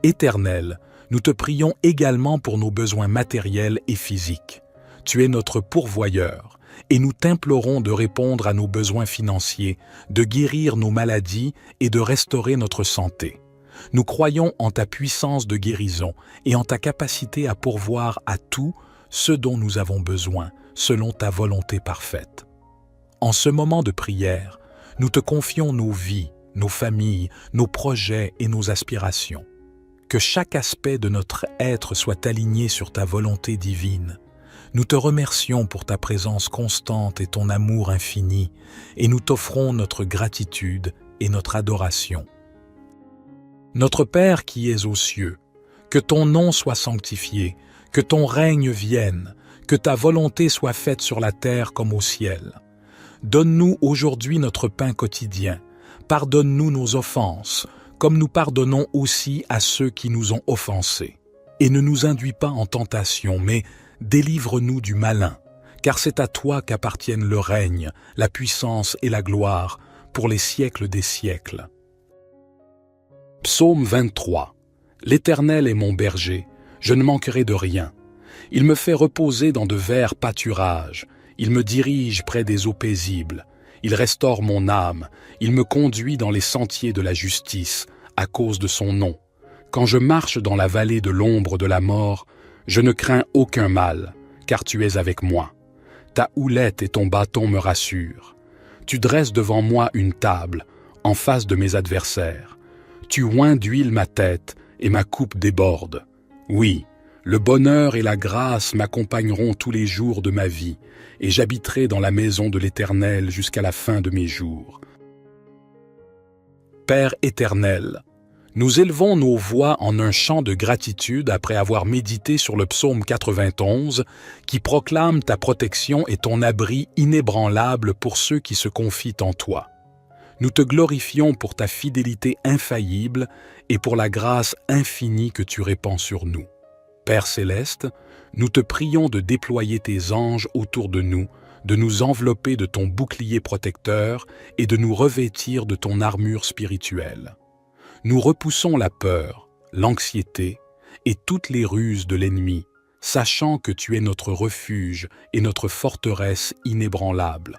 A: Éternel, nous te prions également pour nos besoins matériels et physiques. Tu es notre pourvoyeur, et nous t'implorons de répondre à nos besoins financiers, de guérir nos maladies et de restaurer notre santé. Nous croyons en ta puissance de guérison et en ta capacité à pourvoir à tout ce dont nous avons besoin, selon ta volonté parfaite. En ce moment de prière, nous te confions nos vies, nos familles, nos projets et nos aspirations. Que chaque aspect de notre être soit aligné sur ta volonté divine. Nous te remercions pour ta présence constante et ton amour infini, et nous t'offrons notre gratitude et notre adoration. Notre Père qui es aux cieux, que ton nom soit sanctifié, que ton règne vienne, que ta volonté soit faite sur la terre comme au ciel. Donne-nous aujourd'hui notre pain quotidien. Pardonne-nous nos offenses, comme nous pardonnons aussi à ceux qui nous ont offensés. Et ne nous induis pas en tentation, mais délivre-nous du malin, car c'est à toi qu'appartiennent le règne, la puissance et la gloire, pour les siècles des siècles. Psaume 23. L'Éternel est mon berger, je ne manquerai de rien. Il me fait reposer dans de verts pâturages, il me dirige près des eaux paisibles. Il restaure mon âme, il me conduit dans les sentiers de la justice, à cause de son nom. Quand je marche dans la vallée de l'ombre de la mort, je ne crains aucun mal, car tu es avec moi. Ta houlette et ton bâton me rassurent. Tu dresses devant moi une table, en face de mes adversaires. Tu oins d'huile ma tête, et ma coupe déborde. Oui, le bonheur et la grâce m'accompagneront tous les jours de ma vie, et j'habiterai dans la maison de l'Éternel jusqu'à la fin de mes jours. Père éternel, nous élevons nos voix en un chant de gratitude après avoir médité sur le psaume 91 qui proclame ta protection et ton abri inébranlable pour ceux qui se confient en toi. Nous te glorifions pour ta fidélité infaillible et pour la grâce infinie que tu répands sur nous. Père céleste, nous te prions de déployer tes anges autour de nous envelopper de ton bouclier protecteur et de nous revêtir de ton armure spirituelle. Nous repoussons la peur, l'anxiété et toutes les ruses de l'ennemi, sachant que tu es notre refuge et notre forteresse inébranlable.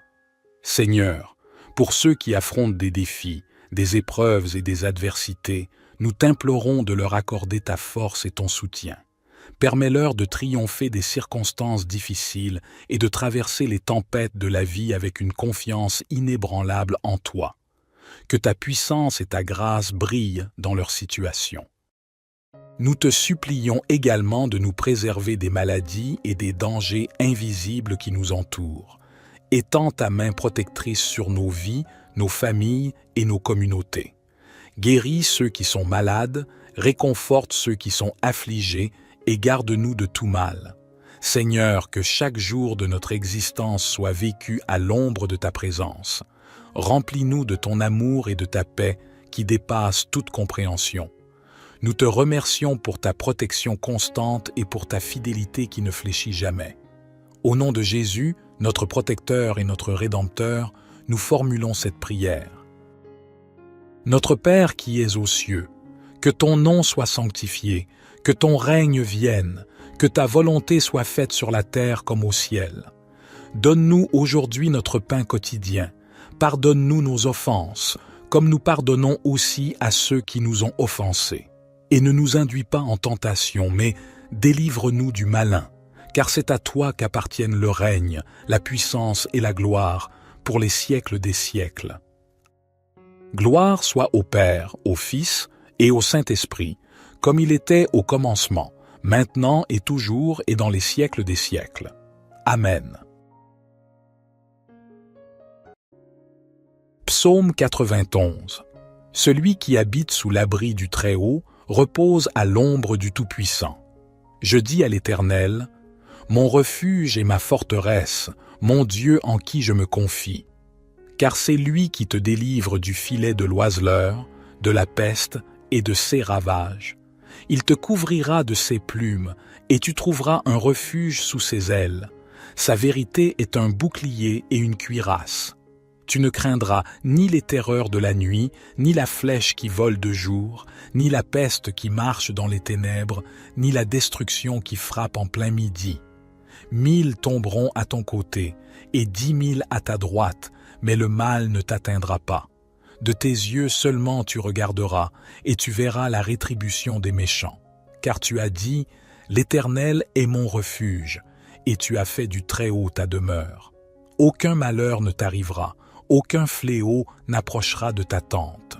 A: Seigneur, pour ceux qui affrontent des défis, des épreuves et des adversités, nous t'implorons de leur accorder ta force et ton soutien. Permets-leur de triompher des circonstances difficiles et de traverser les tempêtes de la vie avec une confiance inébranlable en toi. Que ta puissance et ta grâce brillent dans leur situation. Nous te supplions également de nous préserver des maladies et des dangers invisibles qui nous entourent. Étends ta main protectrice sur nos vies, nos familles et nos communautés. Guéris ceux qui sont malades, réconforte ceux qui sont affligés et garde-nous de tout mal. Seigneur, que chaque jour de notre existence soit vécu à l'ombre de ta présence. Remplis-nous de ton amour et de ta paix qui dépassent toute compréhension. Nous te remercions pour ta protection constante et pour ta fidélité qui ne fléchit jamais. Au nom de Jésus, notre protecteur et notre Rédempteur, nous formulons cette prière. Notre Père qui es aux cieux, que ton nom soit sanctifié, que ton règne vienne, que ta volonté soit faite sur la terre comme au ciel. Donne-nous aujourd'hui notre pain quotidien. Pardonne-nous nos offenses, comme nous pardonnons aussi à ceux qui nous ont offensés. Et ne nous induis pas en tentation, mais délivre-nous du malin, car c'est à toi qu'appartiennent le règne, la puissance et la gloire, pour les siècles des siècles. Gloire soit au Père, au Fils et au Saint-Esprit, comme il était au commencement, maintenant et toujours et dans les siècles des siècles. Amen. Psaume 91. Celui qui habite sous l'abri du Très-Haut repose à l'ombre du Tout-Puissant. Je dis à l'Éternel, mon refuge et ma forteresse, mon Dieu en qui je me confie. Car c'est lui qui te délivre du filet de l'oiseleur, de la peste et de ses ravages. Il te couvrira de ses plumes, et tu trouveras un refuge sous ses ailes. Sa vérité est un bouclier et une cuirasse. Tu ne craindras ni les terreurs de la nuit, ni la flèche qui vole de jour, ni la peste qui marche dans les ténèbres, ni la destruction qui frappe en plein midi. 1000 tomberont à ton côté, et 10 000 à ta droite, mais le mal ne t'atteindra pas. De tes yeux seulement tu regarderas, et tu verras la rétribution des méchants. Car tu as dit, l'Éternel est mon refuge, et tu as fait du Très-Haut ta demeure. Aucun malheur ne t'arrivera, aucun fléau n'approchera de ta tente.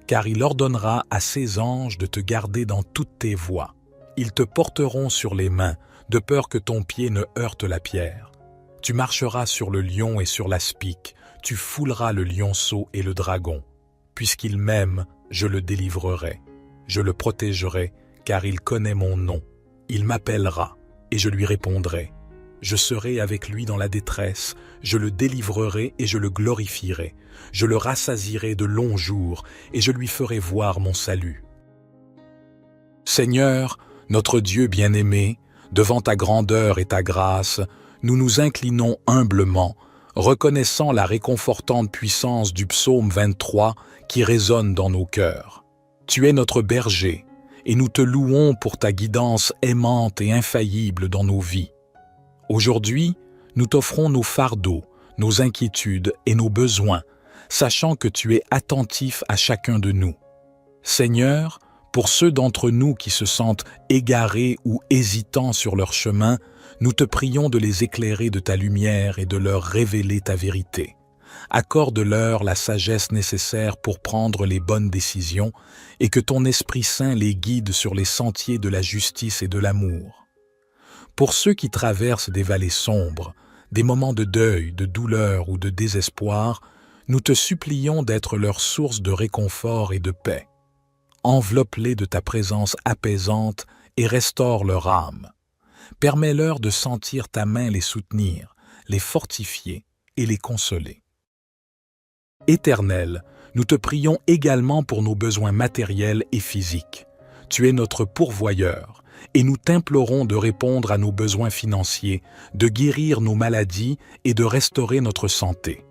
A: Car il ordonnera à ses anges de te garder dans toutes tes voies. Ils te porteront sur les mains, de peur que ton pied ne heurte la pierre. Tu marcheras sur le lion et sur l'aspic, tu fouleras le lionceau et le dragon. Puisqu'il m'aime, je le délivrerai. Je le protégerai, car il connaît mon nom. Il m'appellera, et je lui répondrai. Je serai avec lui dans la détresse, je le délivrerai et je le glorifierai. Je le rassasierai de longs jours, et je lui ferai voir mon salut. Seigneur, notre Dieu bien-aimé, devant ta grandeur et ta grâce, nous nous inclinons humblement, reconnaissant la réconfortante puissance du psaume 23 qui résonne dans nos cœurs. Tu es notre berger, et nous te louons pour ta guidance aimante et infaillible dans nos vies. Aujourd'hui, nous t'offrons nos fardeaux, nos inquiétudes et nos besoins, sachant que tu es attentif à chacun de nous. Seigneur, pour ceux d'entre nous qui se sentent égarés ou hésitants sur leur chemin, nous te prions de les éclairer de ta lumière et de leur révéler ta vérité. Accorde-leur la sagesse nécessaire pour prendre les bonnes décisions et que ton Esprit Saint les guide sur les sentiers de la justice et de l'amour. Pour ceux qui traversent des vallées sombres, des moments de deuil, de douleur ou de désespoir, nous te supplions d'être leur source de réconfort et de paix. Enveloppe-les de ta présence apaisante et restaure leur âme. Permets-leur de sentir ta main les soutenir, les fortifier et les consoler. Éternel, nous te prions également pour nos besoins matériels et physiques. Tu es notre pourvoyeur, et nous t'implorons de répondre à nos besoins financiers, de guérir nos maladies et de restaurer notre santé.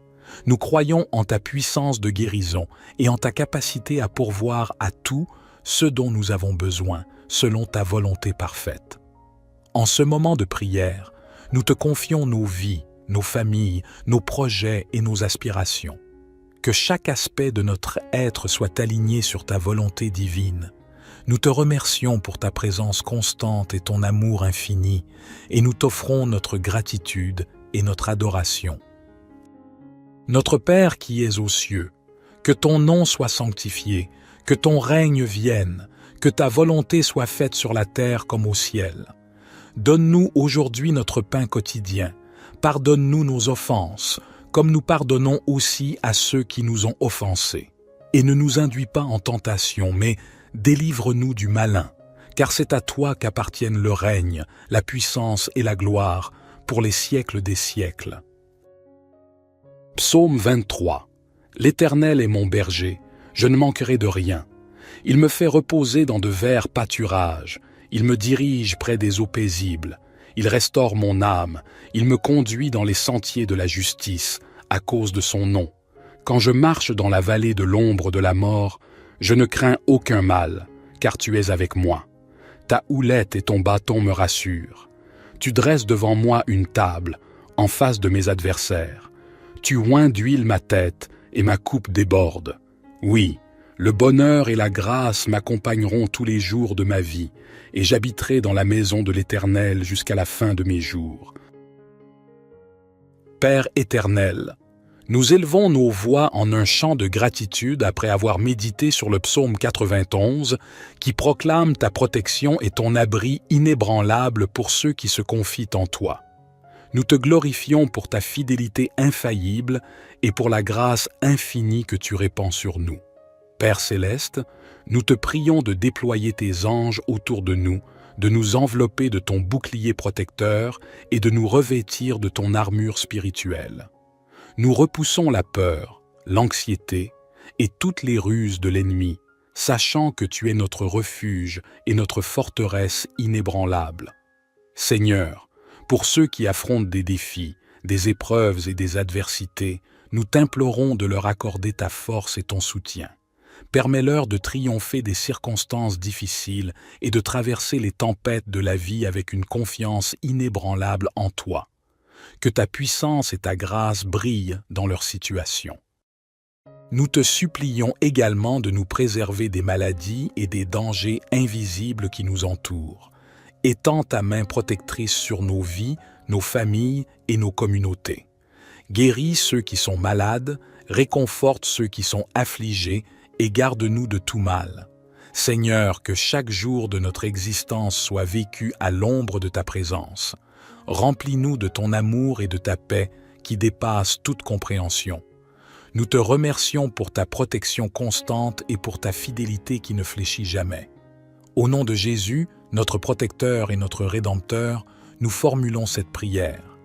A: Nous croyons en ta puissance de guérison et en ta capacité à pourvoir à tout ce dont nous avons besoin, selon ta volonté parfaite. En ce moment de prière, nous te confions nos vies, nos familles, nos projets et nos aspirations. Que chaque aspect de notre être soit aligné sur ta volonté divine. Nous te remercions pour ta présence constante et ton amour infini, et nous t'offrons notre gratitude et notre adoration. Notre Père qui es aux cieux, que ton nom soit sanctifié, que ton règne vienne, que ta volonté soit faite sur la terre comme au ciel. Donne-nous aujourd'hui notre pain quotidien. Pardonne-nous nos offenses, comme nous pardonnons aussi à ceux qui nous ont offensés. Et ne nous induis pas en tentation, mais délivre-nous du malin, car c'est à toi qu'appartiennent le règne, la puissance et la gloire, pour les siècles des siècles. Psaume 23. L'Éternel est mon berger, je ne manquerai de rien. Il me fait reposer dans de verts pâturages, il me dirige près des eaux paisibles. Il restaure mon âme, il me conduit dans les sentiers de la justice, à cause de son nom. Quand je marche dans la vallée de l'ombre de la mort, je ne crains aucun mal, car tu es avec moi. Ta houlette et ton bâton me rassurent. Tu dresses devant moi une table, en face de mes adversaires. Tu oins d'huile ma tête, et ma coupe déborde. Oui, le bonheur et la grâce m'accompagneront tous les jours de ma vie, et j'habiterai dans la maison de l'Éternel jusqu'à la fin de mes jours. Père éternel, nous élevons nos voix en un chant de gratitude après avoir médité sur le psaume 91 qui proclame ta protection et ton abri inébranlable pour ceux qui se confient en toi. Nous te glorifions pour ta fidélité infaillible et pour la grâce infinie que tu répands sur nous. Père céleste, nous te prions de déployer tes anges autour de nous envelopper de ton bouclier protecteur et de nous revêtir de ton armure spirituelle. Nous repoussons la peur, l'anxiété et toutes les ruses de l'ennemi, sachant que tu es notre refuge et notre forteresse inébranlable. Seigneur, pour ceux qui affrontent des défis, des épreuves et des adversités, nous t'implorons de leur accorder ta force et ton soutien. Permets-leur de triompher des circonstances difficiles et de traverser les tempêtes de la vie avec une confiance inébranlable en toi. Que ta puissance et ta grâce brillent dans leur situation. Nous te supplions également de nous préserver des maladies et des dangers invisibles qui nous entourent. Étends ta main protectrice sur nos vies, nos familles et nos communautés. Guéris ceux qui sont malades, réconforte ceux qui sont affligés et garde-nous de tout mal. Seigneur, que chaque jour de notre existence soit vécu à l'ombre de ta présence. Remplis-nous de ton amour et de ta paix qui dépassent toute compréhension. Nous te remercions pour ta protection constante et pour ta fidélité qui ne fléchit jamais. Au nom de Jésus, notre protecteur et notre Rédempteur, nous formulons cette prière.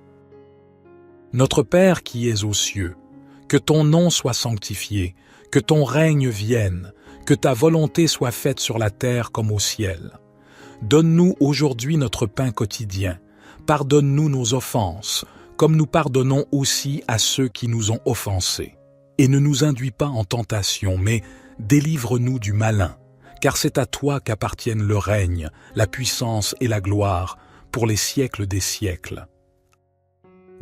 A: Notre Père qui es aux cieux, que ton nom soit sanctifié, que ton règne vienne, que ta volonté soit faite sur la terre comme au ciel. Donne-nous aujourd'hui notre pain quotidien. Pardonne-nous nos offenses, comme nous pardonnons aussi à ceux qui nous ont offensés. Et ne nous induis pas en tentation, mais délivre-nous du malin, car c'est à toi qu'appartiennent le règne, la puissance et la gloire, pour les siècles des siècles.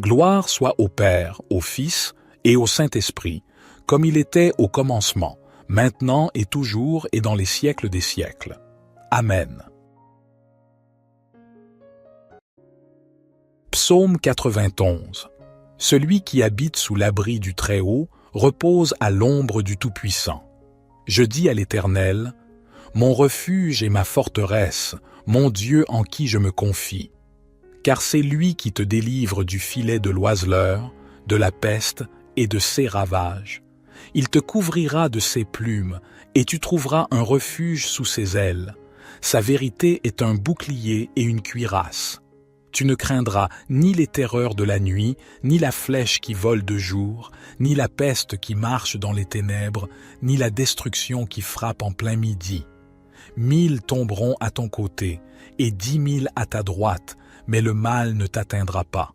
A: Gloire soit au Père, au Fils et au Saint-Esprit, comme il était au commencement, maintenant et toujours et dans les siècles des siècles. Amen. Psaume 91. Celui qui habite sous l'abri du Très-Haut repose à l'ombre du Tout-Puissant. Je dis à l'Éternel, mon refuge et ma forteresse, mon Dieu en qui je me confie. Car c'est lui qui te délivre du filet de l'oiseleur, de la peste et de ses ravages. Il te couvrira de ses plumes, et tu trouveras un refuge sous ses ailes. Sa vérité est un bouclier et une cuirasse. Tu ne craindras ni les terreurs de la nuit, ni la flèche qui vole de jour, ni la peste qui marche dans les ténèbres, ni la destruction qui frappe en plein midi. 1000 tomberont à ton côté, et 10 000 à ta droite, mais le mal ne t'atteindra pas.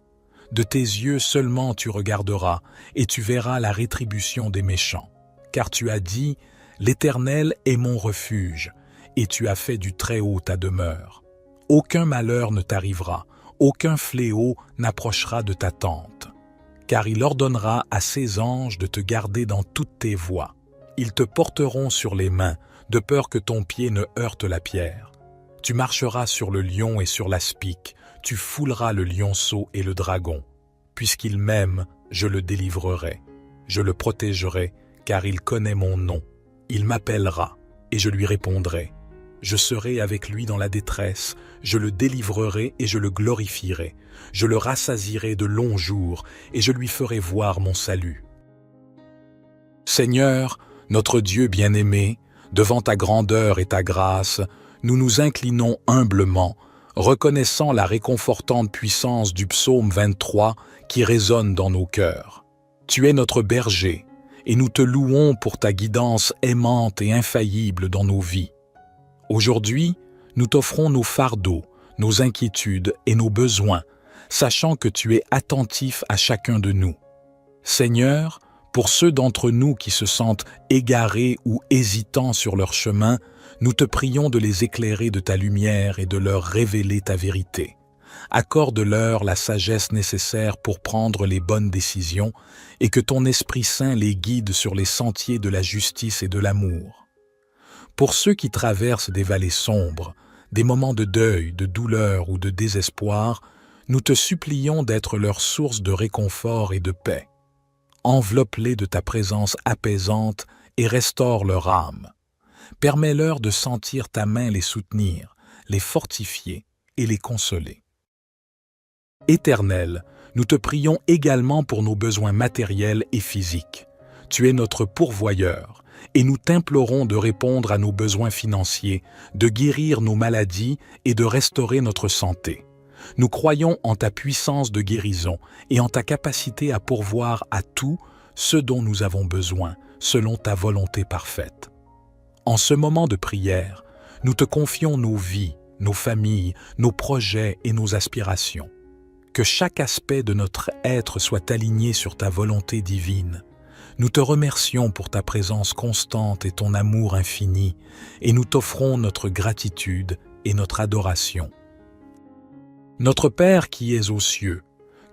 A: De tes yeux seulement tu regarderas, et tu verras la rétribution des méchants. Car tu as dit, l'Éternel est mon refuge, et tu as fait du Très-Haut ta demeure. Aucun malheur ne t'arrivera, aucun fléau n'approchera de ta tente. Car il ordonnera à ses anges de te garder dans toutes tes voies. Ils te porteront sur les mains, de peur que ton pied ne heurte la pierre. Tu marcheras sur le lion et sur l'aspic, tu fouleras le lionceau et le dragon. Puisqu'il m'aime, je le délivrerai. Je le protégerai, car il connaît mon nom. Il m'appellera, et je lui répondrai. Je serai avec lui dans la détresse, je le délivrerai et je le glorifierai. Je le rassasierai de longs jours, et je lui ferai voir mon salut. Seigneur, notre Dieu bien-aimé, devant ta grandeur et ta grâce, nous nous inclinons humblement, reconnaissant la réconfortante puissance du psaume 23 qui résonne dans nos cœurs. Tu es notre berger, et nous te louons pour ta guidance aimante et infaillible dans nos vies. Aujourd'hui, nous t'offrons nos fardeaux, nos inquiétudes et nos besoins, sachant que tu es attentif à chacun de nous. Seigneur, pour ceux d'entre nous qui se sentent égarés ou hésitants sur leur chemin, nous te prions de les éclairer de ta lumière et de leur révéler ta vérité. Accorde-leur la sagesse nécessaire pour prendre les bonnes décisions et que ton Esprit Saint les guide sur les sentiers de la justice et de l'amour. Pour ceux qui traversent des vallées sombres, des moments de deuil, de douleur ou de désespoir, nous te supplions d'être leur source de réconfort et de paix. Enveloppe-les de ta présence apaisante et restaure leur âme. Permets-leur de sentir ta main les soutenir, les fortifier et les consoler. Éternel, nous te prions également pour nos besoins matériels et physiques. Tu es notre pourvoyeur, et nous t'implorons de répondre à nos besoins financiers, de guérir nos maladies et de restaurer notre santé. Nous croyons en ta puissance de guérison et en ta capacité à pourvoir à tout ce dont nous avons besoin, selon ta volonté parfaite. En ce moment de prière, nous te confions nos vies, nos familles, nos projets et nos aspirations. Que chaque aspect de notre être soit aligné sur ta volonté divine. Nous te remercions pour ta présence constante et ton amour infini, et nous t'offrons notre gratitude et notre adoration. Notre Père qui es aux cieux,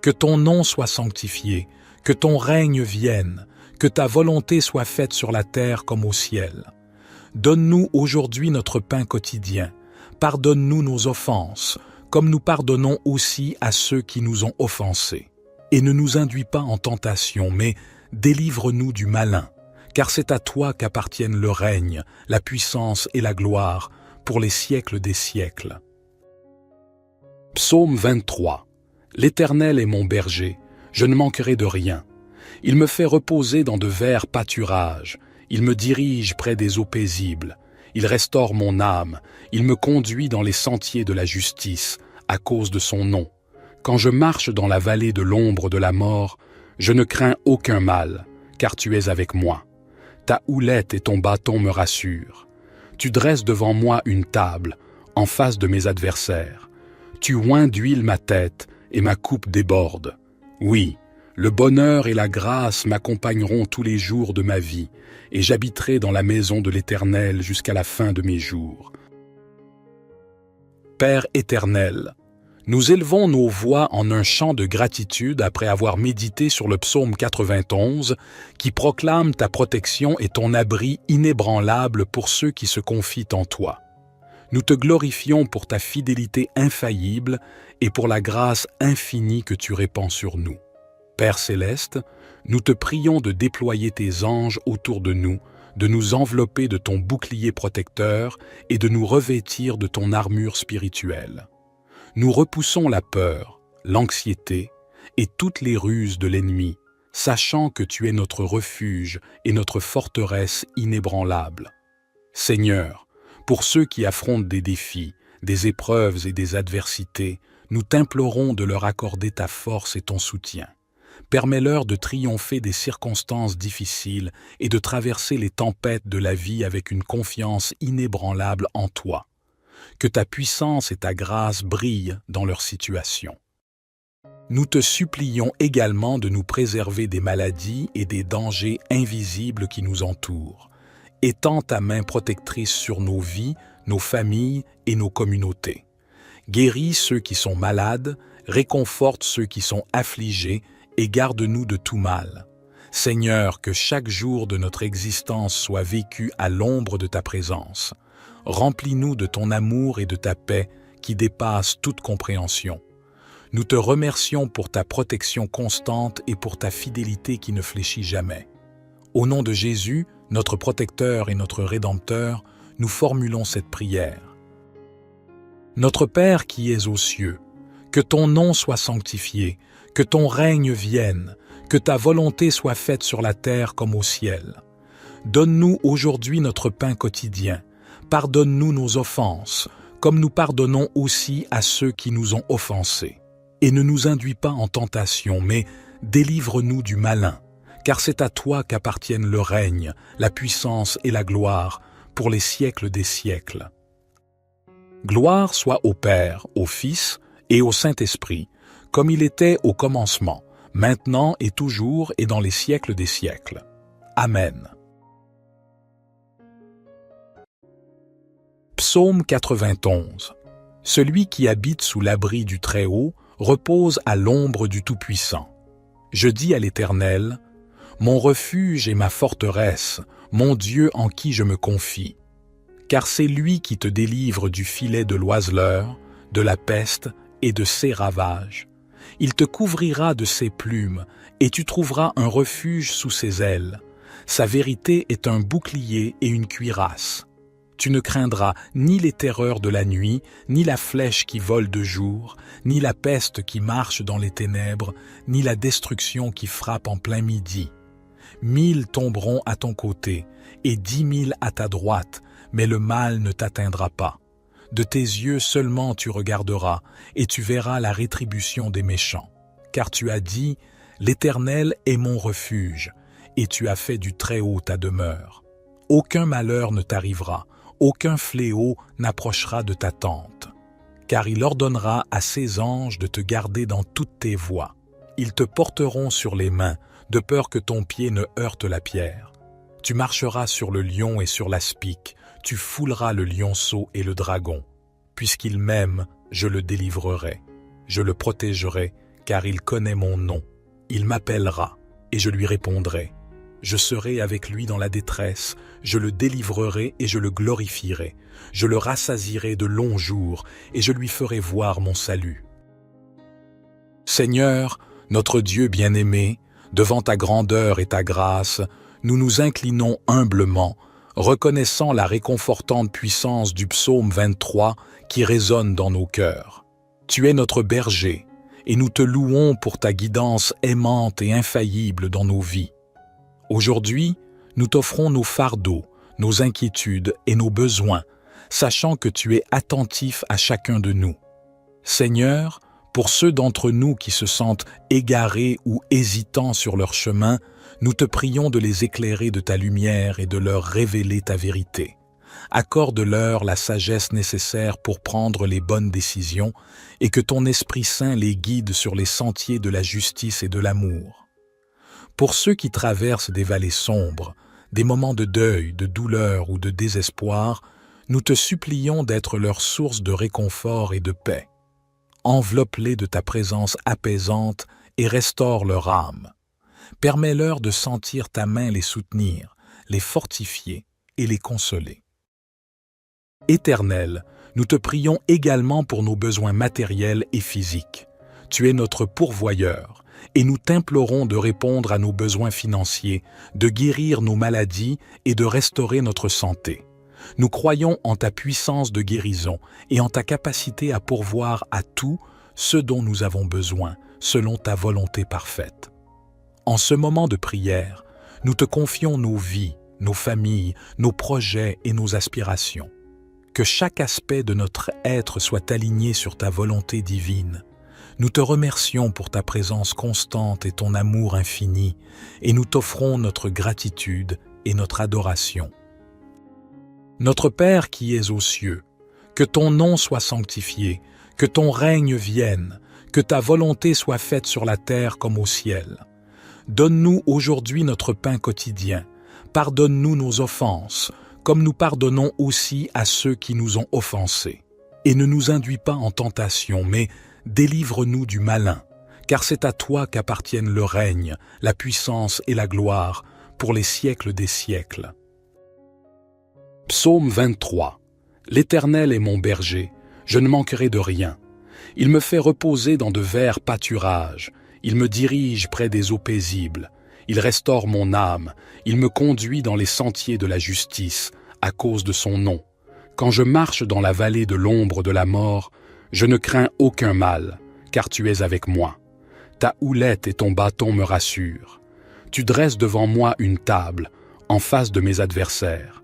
A: que ton nom soit sanctifié, que ton règne vienne, que ta volonté soit faite sur la terre comme au ciel. Donne-nous aujourd'hui notre pain quotidien. Pardonne-nous nos offenses, comme nous pardonnons aussi à ceux qui nous ont offensés. Et ne nous induis pas en tentation, mais délivre-nous du malin, car c'est à toi qu'appartiennent le règne, la puissance et la gloire, pour les siècles des siècles. Psaume 23. L'Éternel est mon berger, je ne manquerai de rien. Il me fait reposer dans de verts pâturages, il me dirige près des eaux paisibles. Il restaure mon âme, il me conduit dans les sentiers de la justice, à cause de son nom. Quand je marche dans la vallée de l'ombre de la mort, je ne crains aucun mal, car tu es avec moi. Ta houlette et ton bâton me rassurent. Tu dresses devant moi une table, en face de mes adversaires. Tu oins d'huile ma tête, et ma coupe déborde. Oui, le bonheur et la grâce m'accompagneront tous les jours de ma vie, et j'habiterai dans la maison de l'Éternel jusqu'à la fin de mes jours. Père éternel, nous élevons nos voix en un chant de gratitude après avoir médité sur le psaume 91 qui proclame ta protection et ton abri inébranlable pour ceux qui se confient en toi. Nous te glorifions pour ta fidélité infaillible et pour la grâce infinie que tu répands sur nous. Père céleste, nous te prions de déployer tes anges autour de nous envelopper de ton bouclier protecteur et de nous revêtir de ton armure spirituelle. Nous repoussons la peur, l'anxiété et toutes les ruses de l'ennemi, sachant que tu es notre refuge et notre forteresse inébranlable. Seigneur, pour ceux qui affrontent des défis, des épreuves et des adversités, nous t'implorons de leur accorder ta force et ton soutien. Permets-leur de triompher des circonstances difficiles et de traverser les tempêtes de la vie avec une confiance inébranlable en toi. Que ta puissance et ta grâce brillent dans leur situation. Nous te supplions également de nous préserver des maladies et des dangers invisibles qui nous entourent. Étends ta main protectrice sur nos vies, nos familles et nos communautés. Guéris ceux qui sont malades, réconforte ceux qui sont affligés et garde-nous de tout mal. Seigneur, que chaque jour de notre existence soit vécu à l'ombre de ta présence. Remplis-nous de ton amour et de ta paix qui dépassent toute compréhension. Nous te remercions pour ta protection constante et pour ta fidélité qui ne fléchit jamais. Au nom de Jésus, notre protecteur et notre Rédempteur, nous formulons cette prière. Notre Père qui es aux cieux, que ton nom soit sanctifié, que ton règne vienne, que ta volonté soit faite sur la terre comme au ciel. Donne-nous aujourd'hui notre pain quotidien. Pardonne-nous nos offenses, comme nous pardonnons aussi à ceux qui nous ont offensés. Et ne nous induis pas en tentation, mais délivre-nous du malin, car c'est à toi qu'appartiennent le règne, la puissance et la gloire, pour les siècles des siècles. Gloire soit au Père, au Fils et au Saint-Esprit, comme il était au commencement, maintenant et toujours et dans les siècles des siècles. Amen. Psaume 91. Celui qui habite sous l'abri du Très-Haut repose à l'ombre du Tout-Puissant. Je dis à l'Éternel, mon refuge et ma forteresse, mon Dieu en qui je me confie. Car c'est lui qui te délivre du filet de l'oiseleur, de la peste et de ses ravages. Il te couvrira de ses plumes, et tu trouveras un refuge sous ses ailes. Sa vérité est un bouclier et une cuirasse. Tu ne craindras ni les terreurs de la nuit, ni la flèche qui vole de jour, ni la peste qui marche dans les ténèbres, ni la destruction qui frappe en plein midi. 1000 tomberont à ton côté, et 10 000 à ta droite, mais le mal ne t'atteindra pas. De tes yeux seulement tu regarderas, et tu verras la rétribution des méchants. Car tu as dit, l'Éternel est mon refuge, et tu as fait du Très-Haut ta demeure. Aucun malheur ne t'arrivera, aucun fléau n'approchera de ta tente. Car il ordonnera à ses anges de te garder dans toutes tes voies. Ils te porteront sur les mains, de peur que ton pied ne heurte la pierre. Tu marcheras sur le lion et sur l'aspic, tu fouleras le lionceau et le dragon. Puisqu'il m'aime, je le délivrerai. Je le protégerai, car il connaît mon nom. Il m'appellera, et je lui répondrai. Je serai avec lui dans la détresse, je le délivrerai et je le glorifierai. Je le rassasierai de longs jours, et je lui ferai voir mon salut. Seigneur, notre Dieu bien-aimé, devant ta grandeur et ta grâce, nous nous inclinons humblement, reconnaissant la réconfortante puissance du psaume 23 qui résonne dans nos cœurs. Tu es notre berger, et nous te louons pour ta guidance aimante et infaillible dans nos vies. Aujourd'hui, nous t'offrons nos fardeaux, nos inquiétudes et nos besoins, sachant que tu es attentif à chacun de nous. Seigneur, pour ceux d'entre nous qui se sentent égarés ou hésitants sur leur chemin, nous te prions de les éclairer de ta lumière et de leur révéler ta vérité. Accorde-leur la sagesse nécessaire pour prendre les bonnes décisions et que ton Esprit Saint les guide sur les sentiers de la justice et de l'amour. Pour ceux qui traversent des vallées sombres, des moments de deuil, de douleur ou de désespoir, nous te supplions d'être leur source de réconfort et de paix. Enveloppe-les de ta présence apaisante et restaure leur âme. Permets-leur de sentir ta main les soutenir, les fortifier et les consoler. Éternel, nous te prions également pour nos besoins matériels et physiques. Tu es notre pourvoyeur, et nous t'implorons de répondre à nos besoins financiers, de guérir nos maladies et de restaurer notre santé. Nous croyons en ta puissance de guérison et en ta capacité à pourvoir à tout ce dont nous avons besoin, selon ta volonté parfaite. En ce moment de prière, nous te confions nos vies, nos familles, nos projets et nos aspirations. Que chaque aspect de notre être soit aligné sur ta volonté divine. Nous te remercions pour ta présence constante et ton amour infini, et nous t'offrons notre gratitude et notre adoration. Notre Père qui es aux cieux, que ton nom soit sanctifié, que ton règne vienne, que ta volonté soit faite sur la terre comme au ciel. Donne-nous aujourd'hui notre pain quotidien. Pardonne-nous nos offenses, comme nous pardonnons aussi à ceux qui nous ont offensés. Et ne nous induis pas en tentation, mais délivre-nous du malin, car c'est à toi qu'appartiennent le règne, la puissance et la gloire, pour les siècles des siècles. Psaume 23. L'Éternel est mon berger, je ne manquerai de rien. Il me fait reposer dans de verts pâturages, il me dirige près des eaux paisibles. Il restaure mon âme, il me conduit dans les sentiers de la justice, à cause de son nom. Quand je marche dans la vallée de l'ombre de la mort, je ne crains aucun mal, car tu es avec moi. Ta houlette et ton bâton me rassurent. Tu dresses devant moi une table, en face de mes adversaires.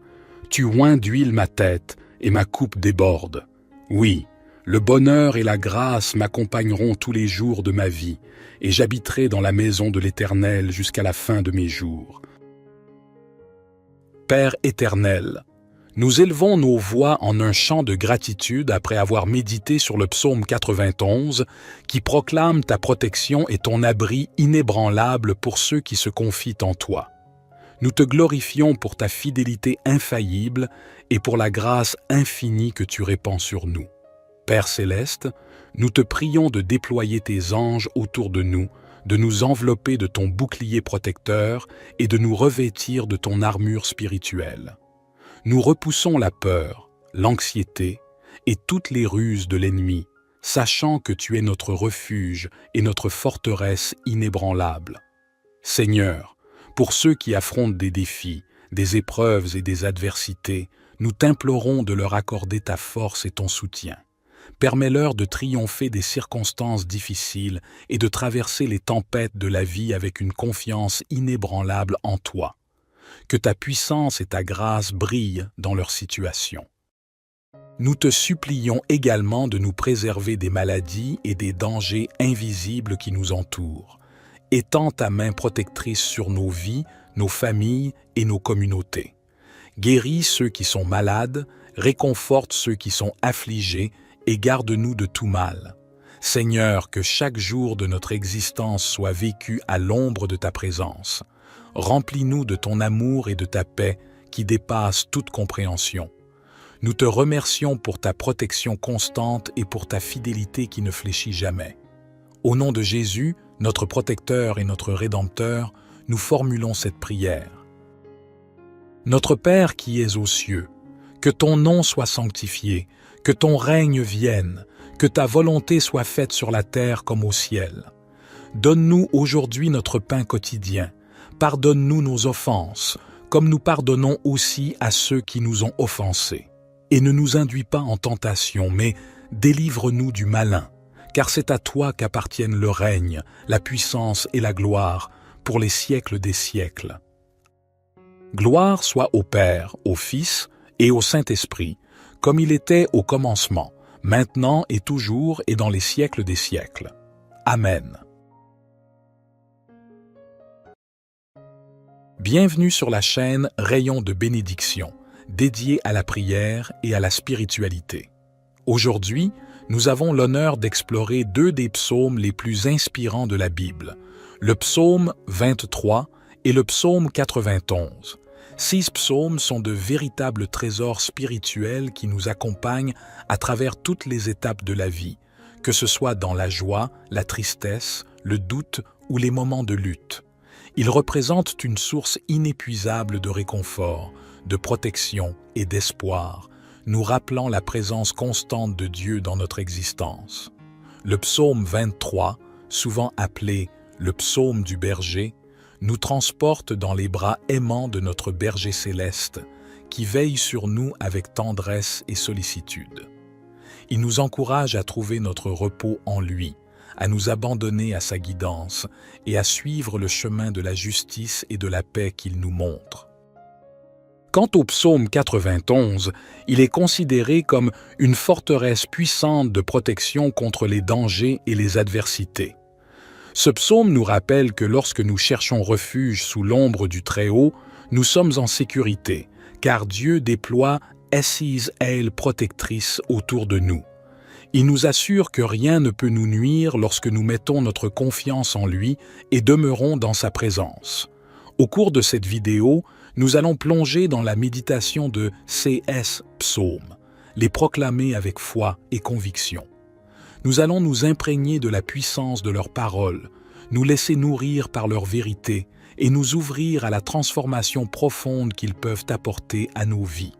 A: Tu oins d'huile ma tête, et ma coupe déborde. Oui, le bonheur et la grâce m'accompagneront tous les jours de ma vie, et j'habiterai dans la maison de l'Éternel jusqu'à la fin de mes jours. Père éternel, nous élevons nos voix en un chant de gratitude après avoir médité sur le psaume 91 qui proclame ta protection et ton abri inébranlable pour ceux qui se confient en toi. Nous te glorifions pour ta fidélité infaillible et pour la grâce infinie que tu répands sur nous. Père céleste, nous te prions de déployer tes anges autour de nous envelopper de ton bouclier protecteur et de nous revêtir de ton armure spirituelle. Nous repoussons la peur, l'anxiété et toutes les ruses de l'ennemi, sachant que tu es notre refuge et notre forteresse inébranlable. Seigneur, pour ceux qui affrontent des défis, des épreuves et des adversités, nous t'implorons de leur accorder ta force et ton soutien. Permets-leur de triompher des circonstances difficiles et de traverser les tempêtes de la vie avec une confiance inébranlable en toi. Que ta puissance et ta grâce brillent dans leur situation. Nous te supplions également de nous préserver des maladies et des dangers invisibles qui nous entourent. Étends ta main protectrice sur nos vies, nos familles et nos communautés. Guéris ceux qui sont malades, réconforte ceux qui sont affligés et garde-nous de tout mal. Seigneur, que chaque jour de notre existence soit vécu à l'ombre de ta présence. Remplis-nous de ton amour et de ta paix qui dépassent toute compréhension. Nous te remercions pour ta protection constante et pour ta fidélité qui ne fléchit jamais. Au nom de Jésus, notre protecteur et notre Rédempteur, nous formulons cette prière. Notre Père qui es aux cieux, que ton nom soit sanctifié, que ton règne vienne, que ta volonté soit faite sur la terre comme au ciel. Donne-nous aujourd'hui notre pain quotidien. Pardonne-nous nos offenses, comme nous pardonnons aussi à ceux qui nous ont offensés. Et ne nous induis pas en tentation, mais délivre-nous du malin, car c'est à toi qu'appartiennent le règne, la puissance et la gloire, pour les siècles des siècles. Gloire soit au Père, au Fils et au Saint-Esprit, comme il était au commencement, maintenant et toujours et dans les siècles des siècles. Amen. Bienvenue sur la chaîne Rayons de bénédiction, dédiée à la prière et à la spiritualité. Aujourd'hui, nous avons l'honneur d'explorer deux des psaumes les plus inspirants de la Bible, le psaume 23 et le psaume 91. Ces psaumes sont de véritables trésors spirituels qui nous accompagnent à travers toutes les étapes de la vie, que ce soit dans la joie, la tristesse, le doute ou les moments de lutte. Ils représentent une source inépuisable de réconfort, de protection et d'espoir, nous rappelant la présence constante de Dieu dans notre existence. Le psaume 23, souvent appelé le psaume du berger, nous transporte dans les bras aimants de notre berger céleste, qui veille sur nous avec tendresse et sollicitude. Il nous encourage à trouver notre repos en lui, à nous abandonner à sa guidance et à suivre le chemin de la justice et de la paix qu'il nous montre. Quant au psaume 91, il est considéré comme une forteresse puissante de protection contre les dangers et les adversités. Ce psaume nous rappelle que lorsque nous cherchons refuge sous l'ombre du Très-Haut, nous sommes en sécurité, car Dieu déploie Assise aile protectrice autour de nous. Il nous assure que rien ne peut nous nuire lorsque nous mettons notre confiance en lui et demeurons dans sa présence. Au cours de cette vidéo, nous allons plonger dans la méditation de ces psaumes, les proclamer avec foi et conviction. Nous allons nous imprégner de la puissance de leurs paroles, nous laisser nourrir par leur vérité et nous ouvrir à la transformation profonde qu'ils peuvent apporter à nos vies.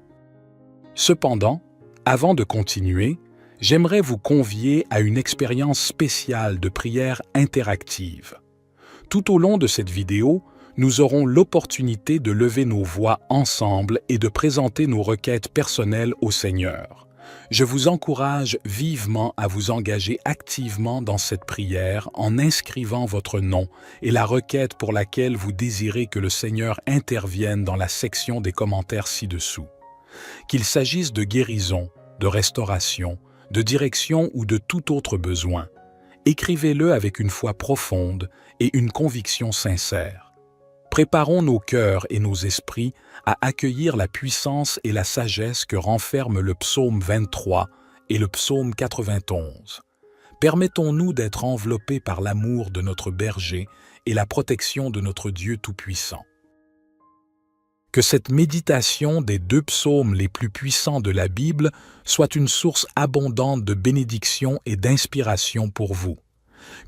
A: Cependant, avant de continuer, j'aimerais vous convier à une expérience spéciale de prière interactive. Tout au long de cette vidéo, nous aurons l'opportunité de lever nos voix ensemble et de présenter nos requêtes personnelles au Seigneur. Je vous encourage vivement à vous engager activement dans cette prière en inscrivant votre nom et la requête pour laquelle vous désirez que le Seigneur intervienne dans la section des commentaires ci-dessous. Qu'il s'agisse de guérison, de restauration, de direction ou de tout autre besoin, écrivez-le avec une foi profonde et une conviction sincère. Préparons nos cœurs et nos esprits à accueillir la puissance et la sagesse que renferment le psaume 23 et le psaume 91. Permettons-nous d'être enveloppés par l'amour de notre berger et la protection de notre Dieu Tout-Puissant. Que cette méditation des deux psaumes les plus puissants de la Bible soit une source abondante de bénédiction et d'inspiration pour vous.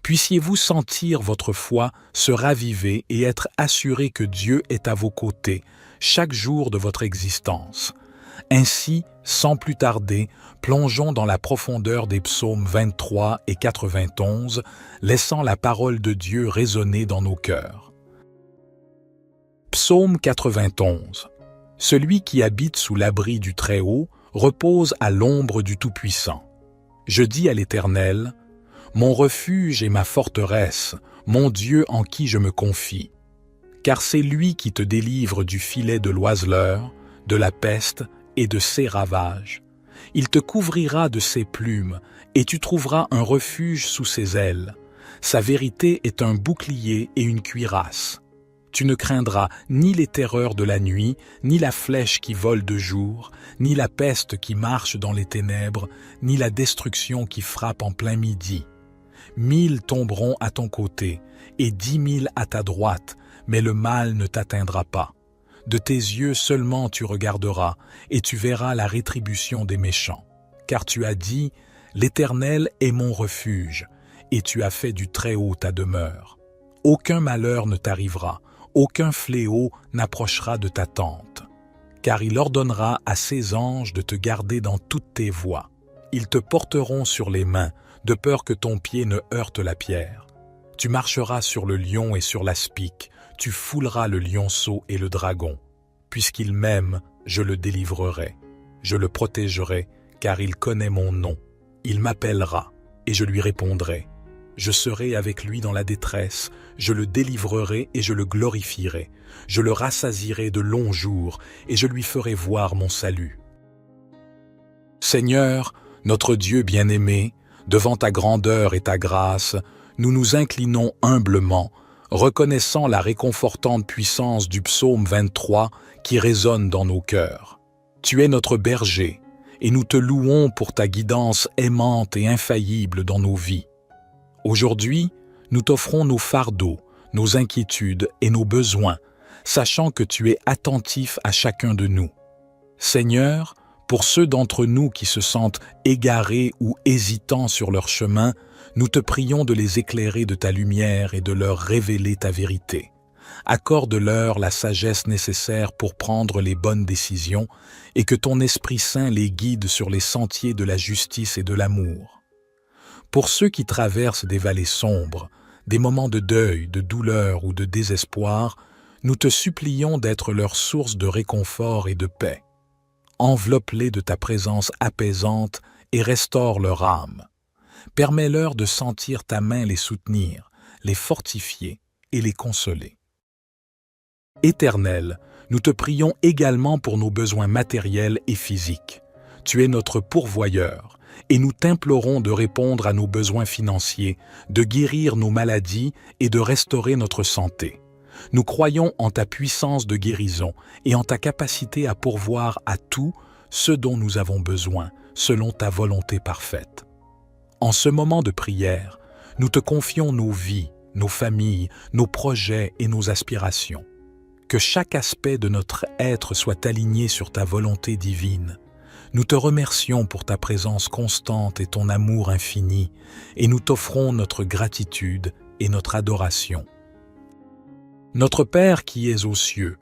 A: Puissiez-vous sentir votre foi se raviver et être assuré que Dieu est à vos côtés chaque jour de votre existence. Ainsi, sans plus tarder, plongeons dans la profondeur des psaumes 23 et 91, laissant la parole de Dieu résonner dans nos cœurs. Psaume 91. Celui qui habite sous l'abri du Très-Haut repose à l'ombre du Tout-Puissant. Je dis à l'Éternel, mon refuge et ma forteresse, mon Dieu en qui je me confie. Car c'est lui qui te délivre du filet de l'oiseleur, de la peste et de ses ravages. Il te couvrira de ses plumes, et tu trouveras un refuge sous ses ailes. Sa vérité est un bouclier et une cuirasse. Tu ne craindras ni les terreurs de la nuit, ni la flèche qui vole de jour, ni la peste qui marche dans les ténèbres, ni la destruction qui frappe en plein midi. 1000 tomberont à ton côté, et 10 000 à ta droite, mais le mal ne t'atteindra pas. De tes yeux seulement tu regarderas, et tu verras la rétribution des méchants. Car tu as dit, l'Éternel est mon refuge, et tu as fait du Très-Haut ta demeure. Aucun malheur ne t'arrivera, aucun fléau n'approchera de ta tente. Car il ordonnera à ses anges de te garder dans toutes tes voies. Ils te porteront sur les mains, de peur que ton pied ne heurte la pierre. Tu marcheras sur le lion et sur l'aspic, tu fouleras le lionceau et le dragon. Puisqu'il m'aime, je le délivrerai. Je le protégerai, car il connaît mon nom. Il m'appellera, et je lui répondrai. Je serai avec lui dans la détresse, je le délivrerai et je le glorifierai. Je le rassasierai de longs jours, et je lui ferai voir mon salut. Seigneur, notre Dieu bien-aimé, devant ta grandeur et ta grâce, nous nous inclinons humblement, reconnaissant la réconfortante puissance du psaume 23 qui résonne dans nos cœurs. Tu es notre berger, et nous te louons pour ta guidance aimante et infaillible dans nos vies. Aujourd'hui, nous t'offrons nos fardeaux, nos inquiétudes et nos besoins, sachant que tu es attentif à chacun de nous. Seigneur, pour ceux d'entre nous qui se sentent égarés ou hésitants sur leur chemin, nous te prions de les éclairer de ta lumière et de leur révéler ta vérité. Accorde-leur la sagesse nécessaire pour prendre les bonnes décisions et que ton Esprit Saint les guide sur les sentiers de la justice et de l'amour. Pour ceux qui traversent des vallées sombres, des moments de deuil, de douleur ou de désespoir, nous te supplions d'être leur source de réconfort et de paix. Enveloppe-les de ta présence apaisante et restaure leur âme. Permets-leur de sentir ta main les soutenir, les fortifier et les consoler. Éternel, nous te prions également pour nos besoins matériels et physiques. Tu es notre pourvoyeur, et nous t'implorons de répondre à nos besoins financiers, de guérir nos maladies et de restaurer notre santé. Nous croyons en ta puissance de guérison et en ta capacité à pourvoir à tout ce dont nous avons besoin, selon ta volonté parfaite. En ce moment de prière, nous te confions nos vies, nos familles, nos projets et nos aspirations. Que chaque aspect de notre être soit aligné sur ta volonté divine. Nous te remercions pour ta présence constante et ton amour infini, et nous t'offrons notre gratitude et notre adoration. Notre Père qui es aux cieux,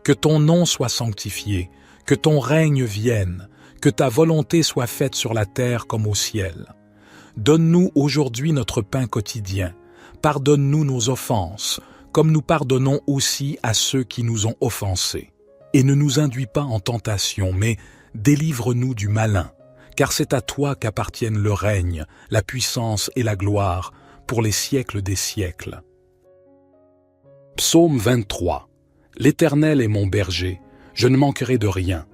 A: que ton nom soit sanctifié, que ton règne vienne, que ta volonté soit faite sur la terre comme au ciel. Donne-nous aujourd'hui notre pain quotidien. Pardonne-nous nos offenses, comme nous pardonnons aussi à ceux qui nous ont offensés. Et ne nous induis pas en tentation, mais délivre-nous du malin, car c'est à toi qu'appartiennent le règne, la puissance et la gloire, pour les siècles des siècles. Psaume 23. L'Éternel est mon berger, je ne manquerai de rien.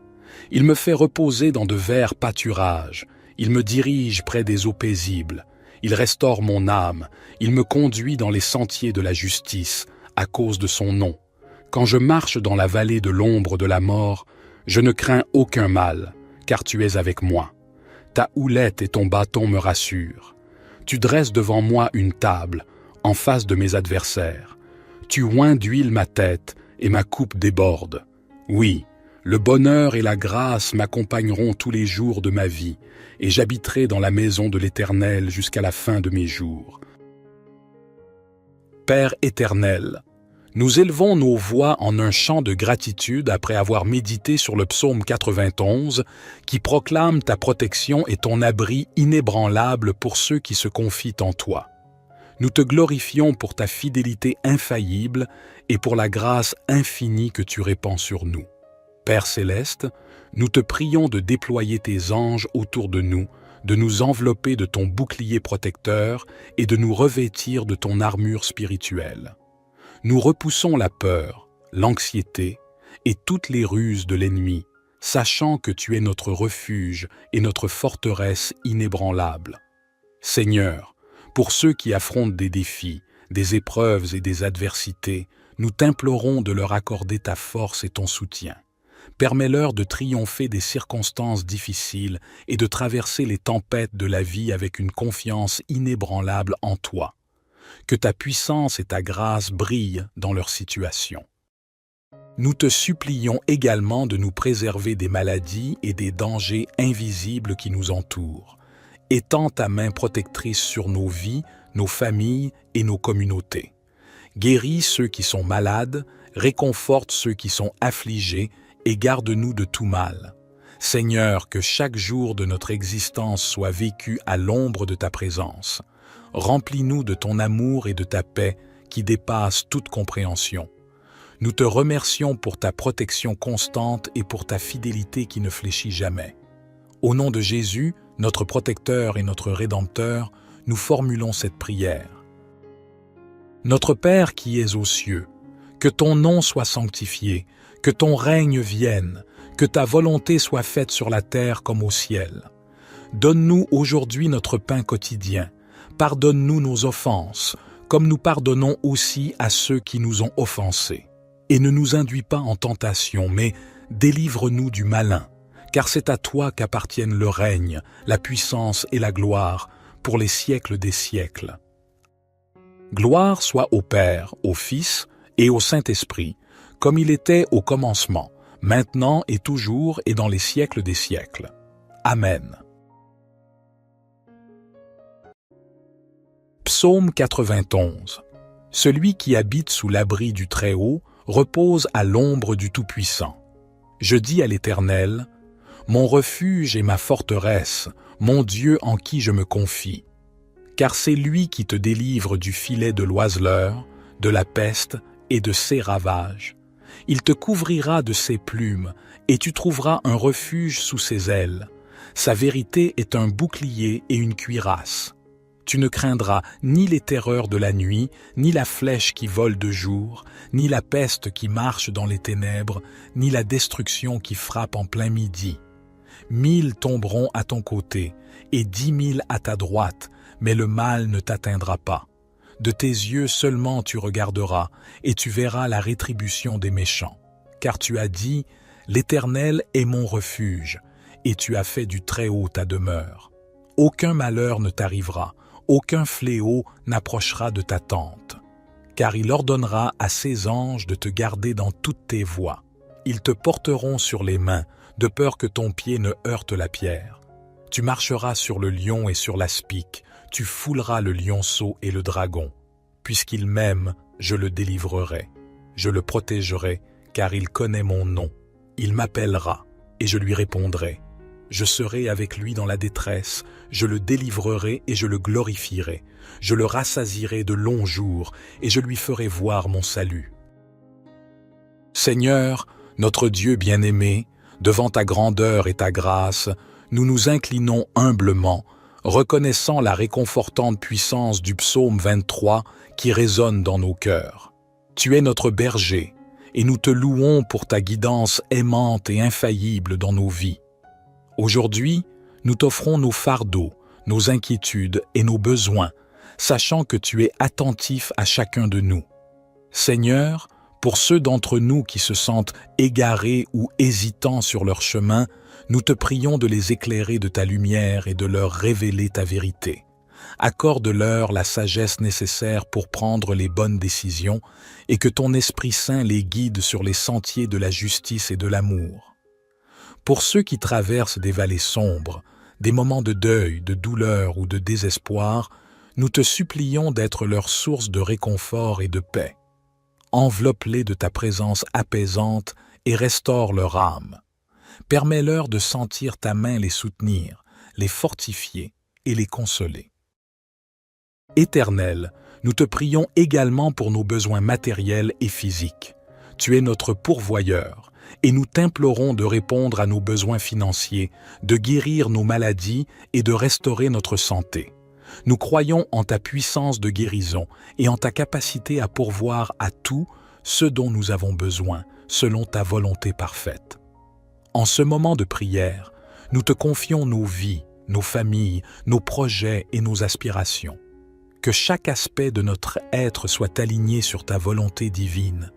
A: Il me fait reposer dans de verts pâturages, il me dirige près des eaux paisibles. Il restaure mon âme, il me conduit dans les sentiers de la justice, à cause de son nom. Quand je marche dans la vallée de l'ombre de la mort, je ne crains aucun mal, car tu es avec moi. Ta houlette et ton bâton me rassurent. Tu dresses devant moi une table, en face de mes adversaires. Tu oins d'huile ma tête, et ma coupe déborde. Oui, le bonheur et la grâce m'accompagneront tous les jours de ma vie, et j'habiterai dans la maison de l'Éternel jusqu'à la fin de mes jours. Père éternel, nous élevons nos voix en un chant de gratitude après avoir médité sur le psaume 91 qui proclame ta protection et ton abri inébranlable pour ceux qui se confient en toi. Nous te glorifions pour ta fidélité infaillible et pour la grâce infinie que tu répands sur nous. Père céleste, nous te prions de déployer tes anges autour de nous envelopper de ton bouclier protecteur et de nous revêtir de ton armure spirituelle. Nous repoussons la peur, l'anxiété et toutes les ruses de l'ennemi, sachant que tu es notre refuge et notre forteresse inébranlable. Seigneur, pour ceux qui affrontent des défis, des épreuves et des adversités, nous t'implorons de leur accorder ta force et ton soutien. Permets-leur de triompher des circonstances difficiles et de traverser les tempêtes de la vie avec une confiance inébranlable en toi. Que ta puissance et ta grâce brillent dans leur situation. Nous te supplions également de nous préserver des maladies et des dangers invisibles qui nous entourent. Étends ta main protectrice sur nos vies, nos familles et nos communautés. Guéris ceux qui sont malades, réconforte ceux qui sont affligés et garde-nous de tout mal. Seigneur, que chaque jour de notre existence soit vécu à l'ombre de ta présence. Remplis-nous de ton amour et de ta paix qui dépassent toute compréhension. Nous te remercions pour ta protection constante et pour ta fidélité qui ne fléchit jamais. Au nom de Jésus, notre protecteur et notre Rédempteur, nous formulons cette prière. Notre Père qui es aux cieux, que ton nom soit sanctifié, que ton règne vienne, que ta volonté soit faite sur la terre comme au ciel. Donne-nous aujourd'hui notre pain quotidien. Pardonne-nous nos offenses, comme nous pardonnons aussi à ceux qui nous ont offensés. Et ne nous induis pas en tentation, mais délivre-nous du malin, car c'est à toi qu'appartiennent le règne, la puissance et la gloire, pour les siècles des siècles. Gloire soit au Père, au Fils et au Saint-Esprit, comme il était au commencement, maintenant et toujours et dans les siècles des siècles. Amen. Psaume 91. Celui qui habite sous l'abri du Très-Haut repose à l'ombre du Tout-Puissant. Je dis à l'Éternel, mon refuge et ma forteresse, mon Dieu en qui je me confie. car c'est lui qui te délivre du filet de l'oiseleur, de la peste et de ses ravages. Il te couvrira de ses plumes, et tu trouveras un refuge sous ses ailes. Sa vérité est un bouclier et une cuirasse. Tu ne craindras ni les terreurs de la nuit, ni la flèche qui vole de jour, ni la peste qui marche dans les ténèbres, ni la destruction qui frappe en plein midi. 1000 tomberont à ton côté, et 10 000 à ta droite, mais le mal ne t'atteindra pas. De tes yeux seulement tu regarderas, et tu verras la rétribution des méchants. Car tu as dit, « L'Éternel est mon refuge », et tu as fait du Très-Haut ta demeure. Aucun malheur ne t'arrivera, aucun fléau n'approchera de ta tente. Car il ordonnera à ses anges de te garder dans toutes tes voies. Ils te porteront sur les mains, de peur que ton pied ne heurte la pierre. Tu marcheras sur le lion et sur l'aspic, tu fouleras le lionceau et le dragon. Puisqu'il m'aime, je le délivrerai. Je le protégerai, car il connaît mon nom. Il m'appellera, et je lui répondrai. Je serai avec lui dans la détresse, je le délivrerai et je le glorifierai. Je le rassasierai de longs jours, et je lui ferai voir mon salut. Seigneur, notre Dieu bien-aimé, devant ta grandeur et ta grâce, nous nous inclinons humblement, reconnaissant la réconfortante puissance du psaume 23 qui résonne dans nos cœurs. Tu es notre berger, et nous te louons pour ta guidance aimante et infaillible dans nos vies. Aujourd'hui, nous t'offrons nos fardeaux, nos inquiétudes et nos besoins, sachant que tu es attentif à chacun de nous. Seigneur, pour ceux d'entre nous qui se sentent égarés ou hésitants sur leur chemin, nous te prions de les éclairer de ta lumière et de leur révéler ta vérité. Accorde-leur la sagesse nécessaire pour prendre les bonnes décisions et que ton Esprit Saint les guide sur les sentiers de la justice et de l'amour. Pour ceux qui traversent des vallées sombres, des moments de deuil, de douleur ou de désespoir, nous te supplions d'être leur source de réconfort et de paix. Enveloppe-les de ta présence apaisante et restaure leur âme. Permets-leur de sentir ta main les soutenir, les fortifier et les consoler. Éternel, nous te prions également pour nos besoins matériels et physiques. Tu es notre pourvoyeur, et nous t'implorons de répondre à nos besoins financiers, de guérir nos maladies et de restaurer notre santé. Nous croyons en ta puissance de guérison et en ta capacité à pourvoir à tout ce dont nous avons besoin, selon ta volonté parfaite. En ce moment de prière, nous te confions nos vies, nos familles, nos projets et nos aspirations. Que chaque aspect de notre être soit aligné sur ta volonté divine.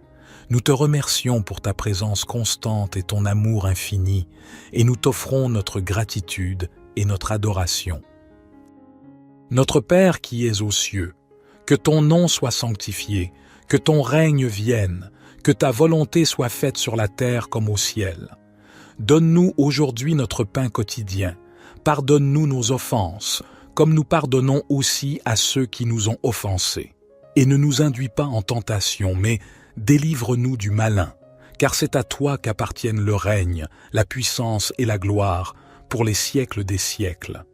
A: Nous te remercions pour ta présence constante et ton amour infini, et nous t'offrons notre gratitude et notre adoration. Notre Père qui es aux cieux, que ton nom soit sanctifié, que ton règne vienne, que ta volonté soit faite sur la terre comme au ciel. Donne-nous aujourd'hui notre pain quotidien. Pardonne-nous nos offenses, comme nous pardonnons aussi à ceux qui nous ont offensés. Et ne nous induis pas en tentation, mais délivre-nous du malin, car c'est à toi qu'appartiennent le règne, la puissance et la gloire, pour les siècles des siècles.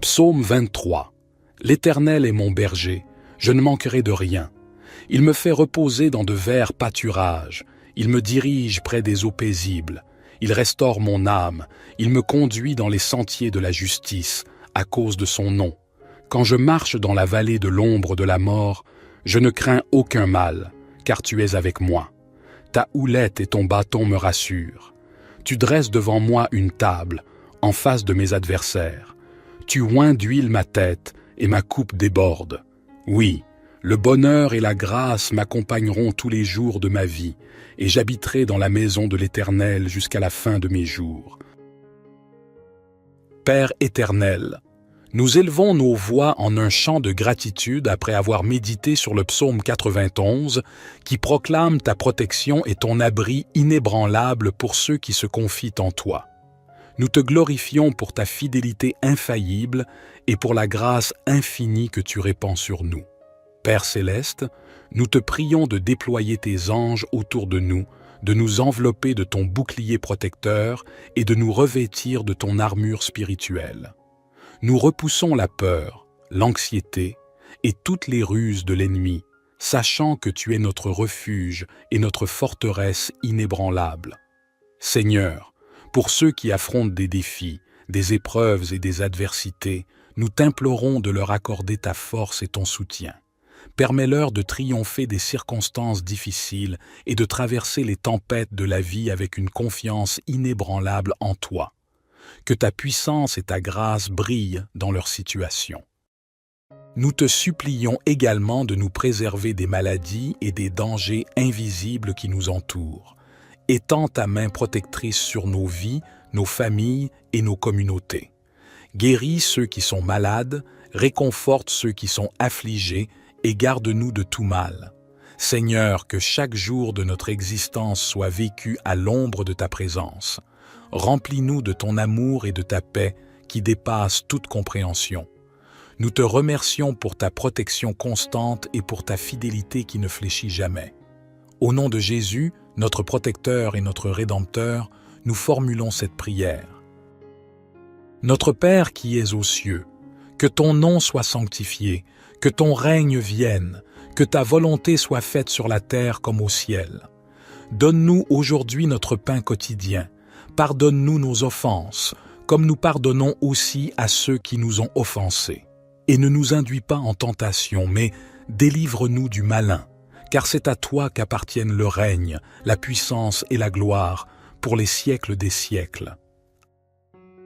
A: Psaume 23. L'Éternel est mon berger, je ne manquerai de rien. Il me fait reposer dans de verts pâturages, il me dirige près des eaux paisibles. Il restaure mon âme, il me conduit dans les sentiers de la justice, à cause de son nom. Quand je marche dans la vallée de l'ombre de la mort, je ne crains aucun mal, car tu es avec moi. Ta houlette et ton bâton me rassurent. Tu dresses devant moi une table, en face de mes adversaires. Tu oins d'huile ma tête, et ma coupe déborde. Oui, le bonheur et la grâce m'accompagneront tous les jours de ma vie, et j'habiterai dans la maison de l'Éternel jusqu'à la fin de mes jours. Père éternel, nous élevons nos voix en un chant de gratitude après avoir médité sur le psaume 91 qui proclame ta protection et ton abri inébranlable pour ceux qui se confient en toi. Nous te glorifions pour ta fidélité infaillible et pour la grâce infinie que tu répands sur nous. Père céleste, nous te prions de déployer tes anges autour de nous envelopper de ton bouclier protecteur et de nous revêtir de ton armure spirituelle. Nous repoussons la peur, l'anxiété et toutes les ruses de l'ennemi, sachant que tu es notre refuge et notre forteresse inébranlable. Seigneur, pour ceux qui affrontent des défis, des épreuves et des adversités, nous t'implorons de leur accorder ta force et ton soutien. Permets-leur de triompher des circonstances difficiles et de traverser les tempêtes de la vie avec une confiance inébranlable en toi. Que ta puissance et ta grâce brillent dans leur situation. Nous te supplions également de nous préserver des maladies et des dangers invisibles qui nous entourent. Étends ta main protectrice sur nos vies, nos familles et nos communautés. Guéris ceux qui sont malades, réconforte ceux qui sont affligés et garde-nous de tout mal. Seigneur, que chaque jour de notre existence soit vécu à l'ombre de ta présence. Remplis-nous de ton amour et de ta paix qui dépassent toute compréhension. Nous te remercions pour ta protection constante et pour ta fidélité qui ne fléchit jamais. Au nom de Jésus, notre protecteur et notre Rédempteur, nous formulons cette prière. Notre Père qui es aux cieux, que ton nom soit sanctifié, que ton règne vienne, que ta volonté soit faite sur la terre comme au ciel. Donne-nous aujourd'hui notre pain quotidien. Pardonne-nous nos offenses, comme nous pardonnons aussi à ceux qui nous ont offensés. Et ne nous induis pas en tentation, mais délivre-nous du malin, car c'est à toi qu'appartiennent le règne, la puissance et la gloire, pour les siècles des siècles.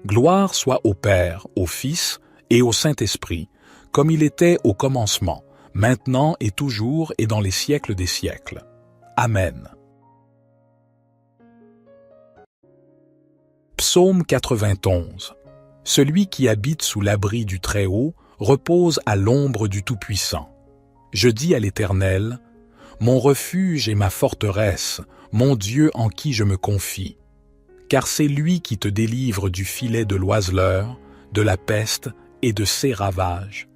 A: Gloire soit au Père, au Fils et au Saint-Esprit, comme il était au commencement, maintenant et toujours et dans les siècles des siècles. Amen. Psaume 91. Celui qui habite sous l'abri du Très-Haut repose à l'ombre du Tout-Puissant. Je dis à l'Éternel, mon refuge et ma forteresse, mon Dieu en qui je me confie. Car c'est lui qui te délivre du filet de l'oiseleur, de la peste et de ses ravages.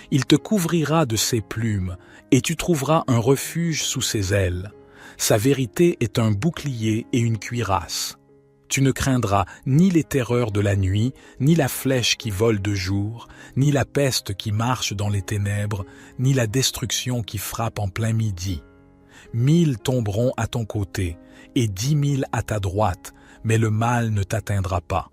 A: Il te couvrira de ses plumes, et tu trouveras un refuge sous ses ailes. Sa vérité est un bouclier et une cuirasse. Tu ne craindras ni les terreurs de la nuit, ni la flèche qui vole de jour, ni la peste qui marche dans les ténèbres, ni la destruction qui frappe en plein midi. 1000 tomberont à ton côté, et 10 000 à ta droite, mais le mal ne t'atteindra pas.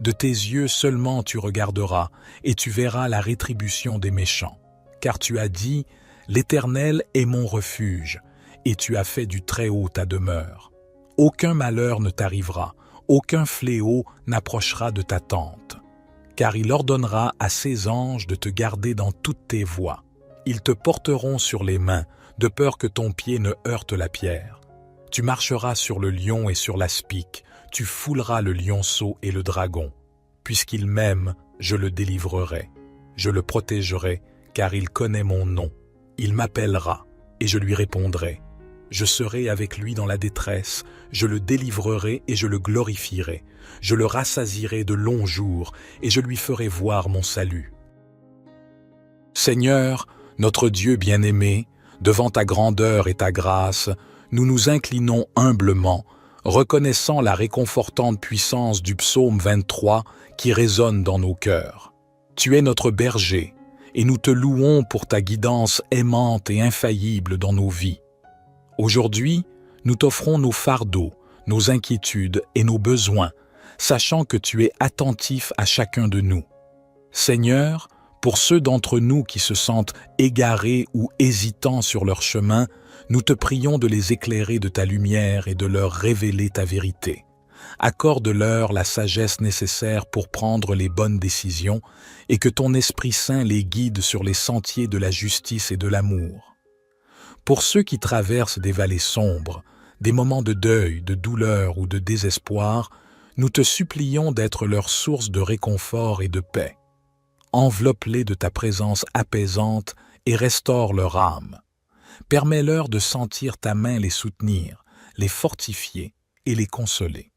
A: De tes yeux seulement tu regarderas, et tu verras la rétribution des méchants. Car tu as dit, l'Éternel est mon refuge, et tu as fait du Très-Haut ta demeure. Aucun malheur ne t'arrivera, aucun fléau n'approchera de ta tente. Car il ordonnera à ses anges de te garder dans toutes tes voies. Ils te porteront sur les mains, de peur que ton pied ne heurte la pierre. Tu marcheras sur le lion et sur l'aspic, tu fouleras le lionceau et le dragon. Puisqu'il m'aime, je le délivrerai. Je le protégerai, car il connaît mon nom. Il m'appellera, et je lui répondrai. Je serai avec lui dans la détresse, je le délivrerai et je le glorifierai. Je le rassasierai de longs jours, et je lui ferai voir mon salut. Seigneur, notre Dieu bien-aimé, devant ta grandeur et ta grâce, nous nous inclinons humblement, reconnaissant la réconfortante puissance du psaume 23 qui résonne dans nos cœurs. Tu es notre berger, et nous te louons pour ta guidance aimante et infaillible dans nos vies. Aujourd'hui, nous t'offrons nos fardeaux, nos inquiétudes et nos besoins, sachant que tu es attentif à chacun de nous. Seigneur, pour ceux d'entre nous qui se sentent égarés ou hésitants sur leur chemin, nous te prions de les éclairer de ta lumière et de leur révéler ta vérité. Accorde-leur la sagesse nécessaire pour prendre les bonnes décisions et que ton Esprit Saint les guide sur les sentiers de la justice et de l'amour. Pour ceux qui traversent des vallées sombres, des moments de deuil, de douleur ou de désespoir, nous te supplions d'être leur source de réconfort et de paix. Enveloppe-les de ta présence apaisante et restaure leur âme. Permets-leur de sentir ta main les soutenir, les fortifier et les consoler.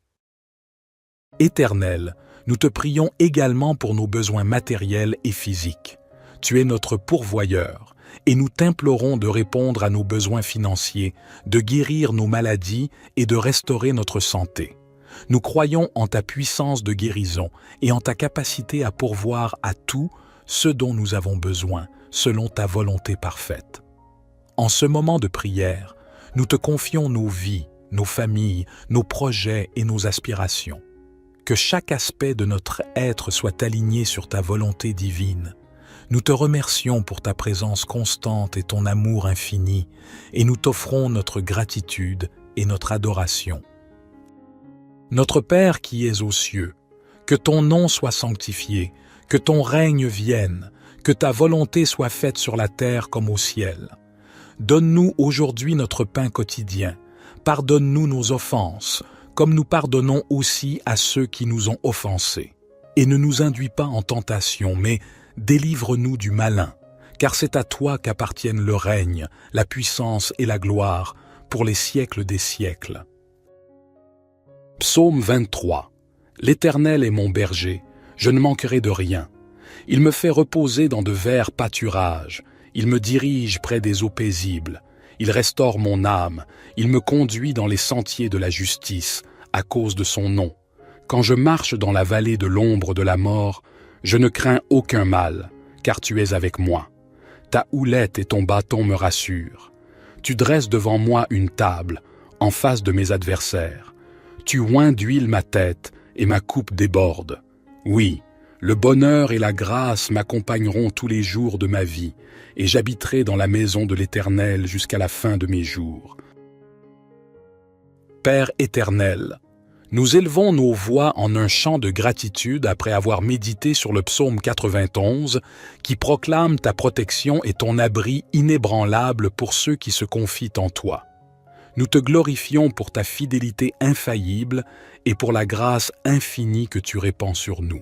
A: Éternel, nous te prions également pour nos besoins matériels et physiques. Tu es notre pourvoyeur, et nous t'implorons de répondre à nos besoins financiers, de guérir nos maladies et de restaurer notre santé. Nous croyons en ta puissance de guérison et en ta capacité à pourvoir à tout ce dont nous avons besoin, selon ta volonté parfaite. En ce moment de prière, nous te confions nos vies, nos familles, nos projets et nos aspirations. Que chaque aspect de notre être soit aligné sur ta volonté divine. Nous te remercions pour ta présence constante et ton amour infini, et nous t'offrons notre gratitude et notre adoration. Notre Père qui es aux cieux, que ton nom soit sanctifié, que ton règne vienne, que ta volonté soit faite sur la terre comme au ciel. Donne-nous aujourd'hui notre pain quotidien. Pardonne-nous nos offenses, comme nous pardonnons aussi à ceux qui nous ont offensés. Et ne nous induis pas en tentation, mais délivre-nous du malin, car c'est à toi qu'appartiennent le règne, la puissance et la gloire, pour les siècles des siècles. Psaume 23. L'Éternel est mon berger, je ne manquerai de rien. Il me fait reposer dans de verts pâturages, il me dirige près des eaux paisibles. Il restaure mon âme, il me conduit dans les sentiers de la justice, à cause de son nom. Quand je marche dans la vallée de l'ombre de la mort, je ne crains aucun mal, car tu es avec moi. Ta houlette et ton bâton me rassurent. Tu dresses devant moi une table, en face de mes adversaires. Tu oins d'huile ma tête, et ma coupe déborde. Oui, le bonheur et la grâce m'accompagneront tous les jours de ma vie, et j'habiterai dans la maison de l'Éternel jusqu'à la fin de mes jours. Père éternel, nous élevons nos voix en un chant de gratitude après avoir médité sur le psaume 91 qui proclame ta protection et ton abri inébranlable pour ceux qui se confient en toi. Nous te glorifions pour ta fidélité infaillible et pour la grâce infinie que tu répands sur nous.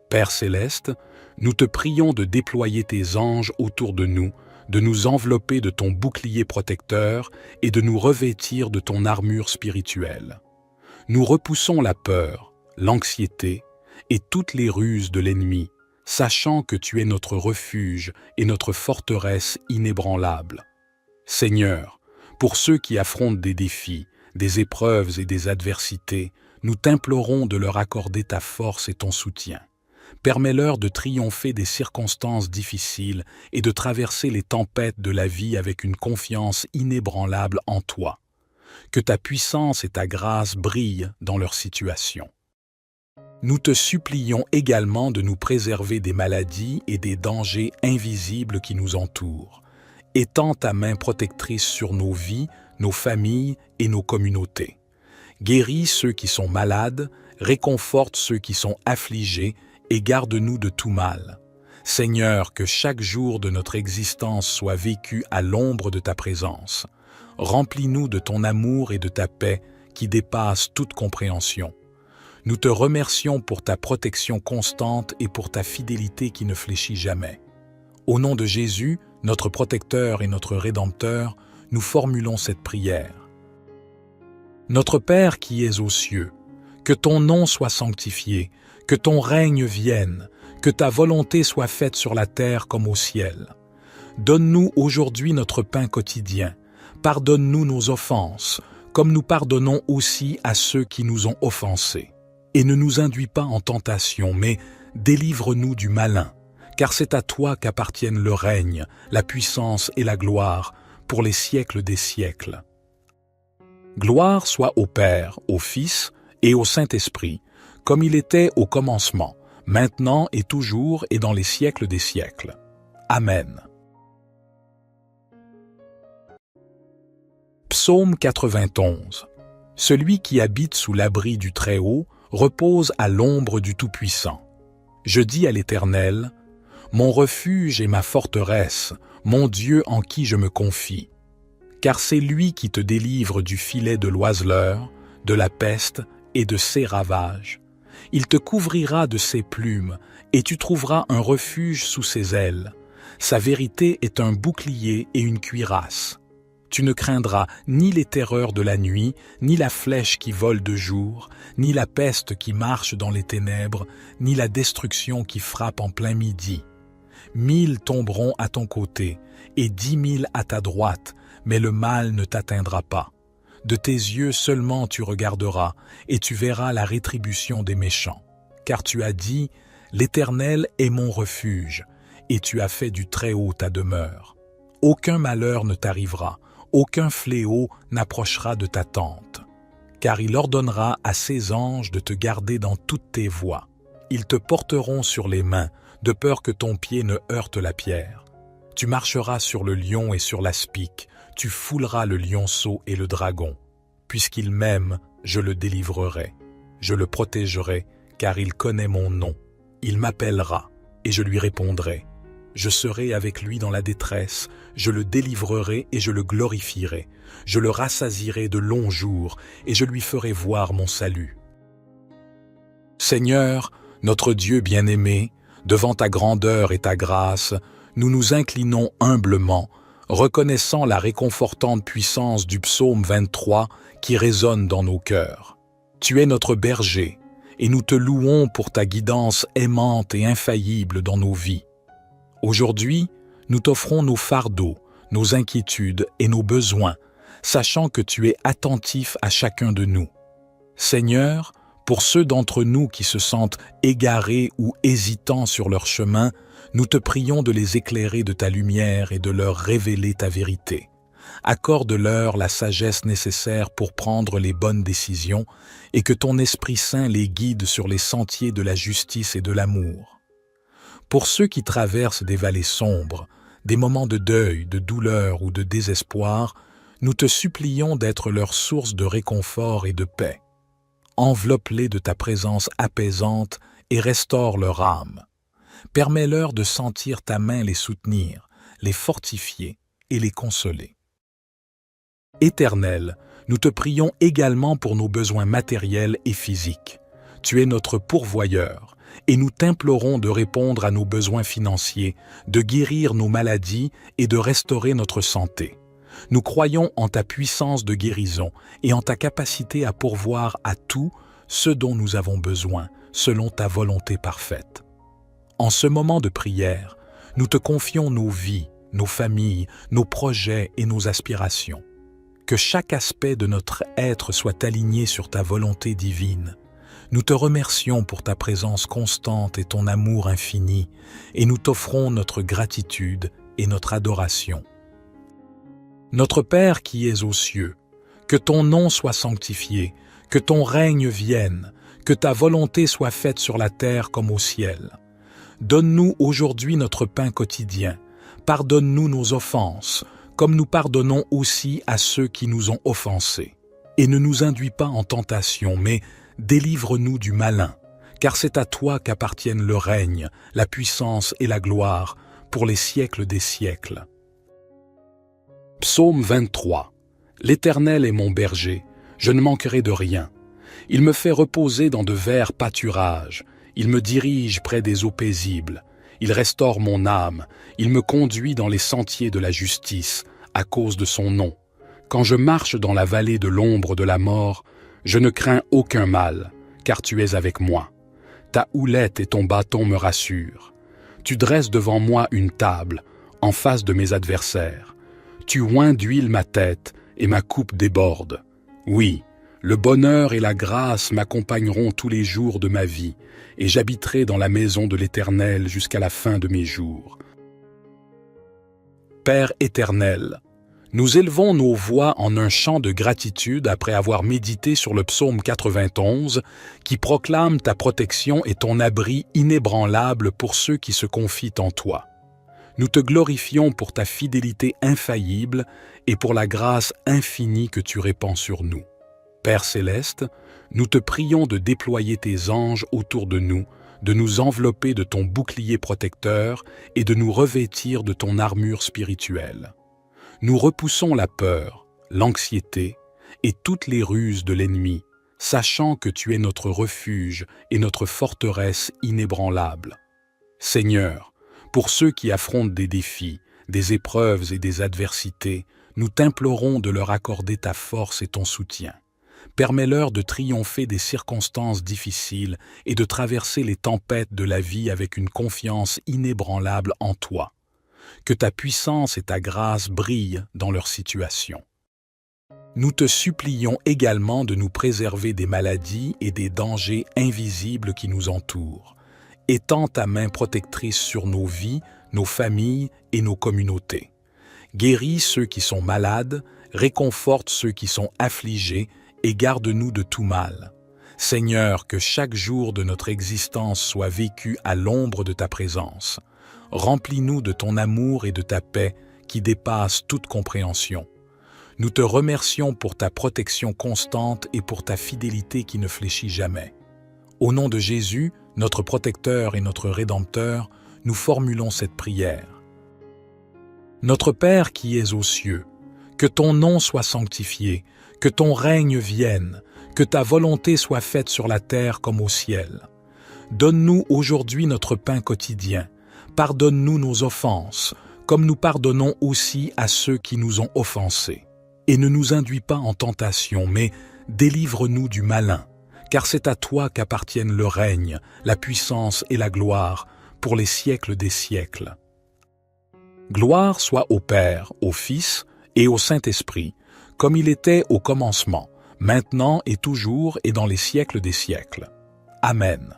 A: Père céleste, nous te prions de déployer tes anges autour de nous envelopper de ton bouclier protecteur et de nous revêtir de ton armure spirituelle. Nous repoussons la peur, l'anxiété et toutes les ruses de l'ennemi, sachant que tu es notre refuge et notre forteresse inébranlable. Seigneur, pour ceux qui affrontent des défis, des épreuves et des adversités, nous t'implorons de leur accorder ta force et ton soutien. Permets-leur de triompher des circonstances difficiles et de traverser les tempêtes de la vie avec une confiance inébranlable en toi. Que ta puissance et ta grâce brillent dans leur situation. Nous te supplions également de nous préserver des maladies et des dangers invisibles qui nous entourent. Étends ta main protectrice sur nos vies, nos familles et nos communautés. Guéris ceux qui sont malades, réconforte ceux qui sont affligés et garde-nous de tout mal. Seigneur, que chaque jour de notre existence soit vécu à l'ombre de ta présence. Remplis-nous de ton amour et de ta paix qui dépassent toute compréhension. Nous te remercions pour ta protection constante et pour ta fidélité qui ne fléchit jamais. Au nom de Jésus, notre protecteur et notre Rédempteur, nous formulons cette prière. Notre Père qui es aux cieux, que ton nom soit sanctifié, que ton règne vienne, que ta volonté soit faite sur la terre comme au ciel. Donne-nous aujourd'hui notre pain quotidien. Pardonne-nous nos offenses, comme nous pardonnons aussi à ceux qui nous ont offensés. Et ne nous induis pas en tentation, mais délivre-nous du malin, car c'est à toi qu'appartiennent le règne, la puissance et la gloire, pour les siècles des siècles. Gloire soit au Père, au Fils et au Saint-Esprit, comme il était au commencement, maintenant et toujours et dans les siècles des siècles. Amen. Psaume 91. Celui qui habite sous l'abri du Très-Haut repose à l'ombre du Tout-Puissant. Je dis à l'Éternel, mon refuge et ma forteresse, mon Dieu en qui je me confie. Car c'est lui qui te délivre du filet de l'oiseleur, de la peste et de ses ravages. Il te couvrira de ses plumes, et tu trouveras un refuge sous ses ailes. Sa vérité est un bouclier et une cuirasse. Tu ne craindras ni les terreurs de la nuit, ni la flèche qui vole de jour, ni la peste qui marche dans les ténèbres, ni la destruction qui frappe en plein midi. 1000 tomberont à ton côté, et 10 000 à ta droite, mais le mal ne t'atteindra pas. De tes yeux seulement tu regarderas, et tu verras la rétribution des méchants. Car tu as dit, « L'Éternel est mon refuge », et tu as fait du Très-Haut ta demeure. Aucun malheur ne t'arrivera, aucun fléau n'approchera de ta tente. Car il ordonnera à ses anges de te garder dans toutes tes voies. Ils te porteront sur les mains, de peur que ton pied ne heurte la pierre. Tu marcheras sur le lion et sur l'aspic, tu fouleras le lionceau et le dragon. Puisqu'il m'aime, je le délivrerai. Je le protégerai, car il connaît mon nom. Il m'appellera, et je lui répondrai. Je serai avec lui dans la détresse, je le délivrerai et je le glorifierai. Je le rassasierai de longs jours, et je lui ferai voir mon salut. Seigneur, notre Dieu bien-aimé, devant ta grandeur et ta grâce, nous nous inclinons humblement, reconnaissant la réconfortante puissance du psaume 23 qui résonne dans nos cœurs. Tu es notre berger, et nous te louons pour ta guidance aimante et infaillible dans nos vies. Aujourd'hui, nous t'offrons nos fardeaux, nos inquiétudes et nos besoins, sachant que tu es attentif à chacun de nous. Seigneur, pour ceux d'entre nous qui se sentent égarés ou hésitants sur leur chemin, nous te prions de les éclairer de ta lumière et de leur révéler ta vérité. Accorde-leur la sagesse nécessaire pour prendre les bonnes décisions et que ton Esprit Saint les guide sur les sentiers de la justice et de l'amour. Pour ceux qui traversent des vallées sombres, des moments de deuil, de douleur ou de désespoir, nous te supplions d'être leur source de réconfort et de paix. Enveloppe-les de ta présence apaisante et restaure leur âme. Permets-leur de sentir ta main les soutenir, les fortifier et les consoler. Éternel, nous te prions également pour nos besoins matériels et physiques. Tu es notre pourvoyeur, et nous t'implorons de répondre à nos besoins financiers, de guérir nos maladies et de restaurer notre santé. Nous croyons en ta puissance de guérison et en ta capacité à pourvoir à tout ce dont nous avons besoin, selon ta volonté parfaite. En ce moment de prière, nous te confions nos vies, nos familles, nos projets et nos aspirations. Que chaque aspect de notre être soit aligné sur ta volonté divine. Nous te remercions pour ta présence constante et ton amour infini, et nous t'offrons notre gratitude et notre adoration. Notre Père qui es aux cieux, que ton nom soit sanctifié, que ton règne vienne, que ta volonté soit faite sur la terre comme au ciel. Donne-nous aujourd'hui notre pain quotidien. Pardonne-nous nos offenses, comme nous pardonnons aussi à ceux qui nous ont offensés. Et ne nous induis pas en tentation, mais délivre-nous du malin, car c'est à toi qu'appartiennent le règne, la puissance et la gloire, pour les siècles des siècles. Psaume 23. L'Éternel est mon berger, je ne manquerai de rien. Il me fait reposer dans de verts pâturages, il me dirige près des eaux paisibles, il restaure mon âme, il me conduit dans les sentiers de la justice, à cause de son nom. Quand je marche dans la vallée de l'ombre de la mort, je ne crains aucun mal, car tu es avec moi. Ta houlette et ton bâton me rassurent. Tu dresses devant moi une table, en face de mes adversaires. Tu oins d'huile ma tête, et ma coupe déborde. Oui, le bonheur et la grâce m'accompagneront tous les jours de ma vie, et j'habiterai dans la maison de l'Éternel jusqu'à la fin de mes jours. Père éternel, nous élevons nos voix en un chant de gratitude après avoir médité sur le psaume 91 qui proclame ta protection et ton abri inébranlable pour ceux qui se confient en toi. Nous te glorifions pour ta fidélité infaillible et pour la grâce infinie que tu répands sur nous. Père céleste, nous te prions de déployer tes anges autour de nous envelopper de ton bouclier protecteur et de nous revêtir de ton armure spirituelle. Nous repoussons la peur, l'anxiété et toutes les ruses de l'ennemi, sachant que tu es notre refuge et notre forteresse inébranlable. Seigneur, pour ceux qui affrontent des défis, des épreuves et des adversités, nous t'implorons de leur accorder ta force et ton soutien. Permets-leur de triompher des circonstances difficiles et de traverser les tempêtes de la vie avec une confiance inébranlable en toi. Que ta puissance et ta grâce brillent dans leur situation. Nous te supplions également de nous préserver des maladies et des dangers invisibles qui nous entourent. Étends ta main protectrice sur nos vies, nos familles et nos communautés. Guéris ceux qui sont malades, réconforte ceux qui sont affligés et garde-nous de tout mal. Seigneur, que chaque jour de notre existence soit vécu à l'ombre de ta présence. Remplis-nous de ton amour et de ta paix qui dépassent toute compréhension. Nous te remercions pour ta protection constante et pour ta fidélité qui ne fléchit jamais. Au nom de Jésus, notre protecteur et notre Rédempteur, nous formulons cette prière. Notre Père qui es aux cieux, que ton nom soit sanctifié, que ton règne vienne, que ta volonté soit faite sur la terre comme au ciel. Donne-nous aujourd'hui notre pain quotidien. Pardonne-nous nos offenses, comme nous pardonnons aussi à ceux qui nous ont offensés. Et ne nous induis pas en tentation, mais délivre-nous du malin, car c'est à toi qu'appartiennent le règne, la puissance et la gloire, pour les siècles des siècles. Gloire soit au Père, au Fils et au Saint-Esprit, comme il était au commencement, maintenant et toujours et dans les siècles des siècles. Amen.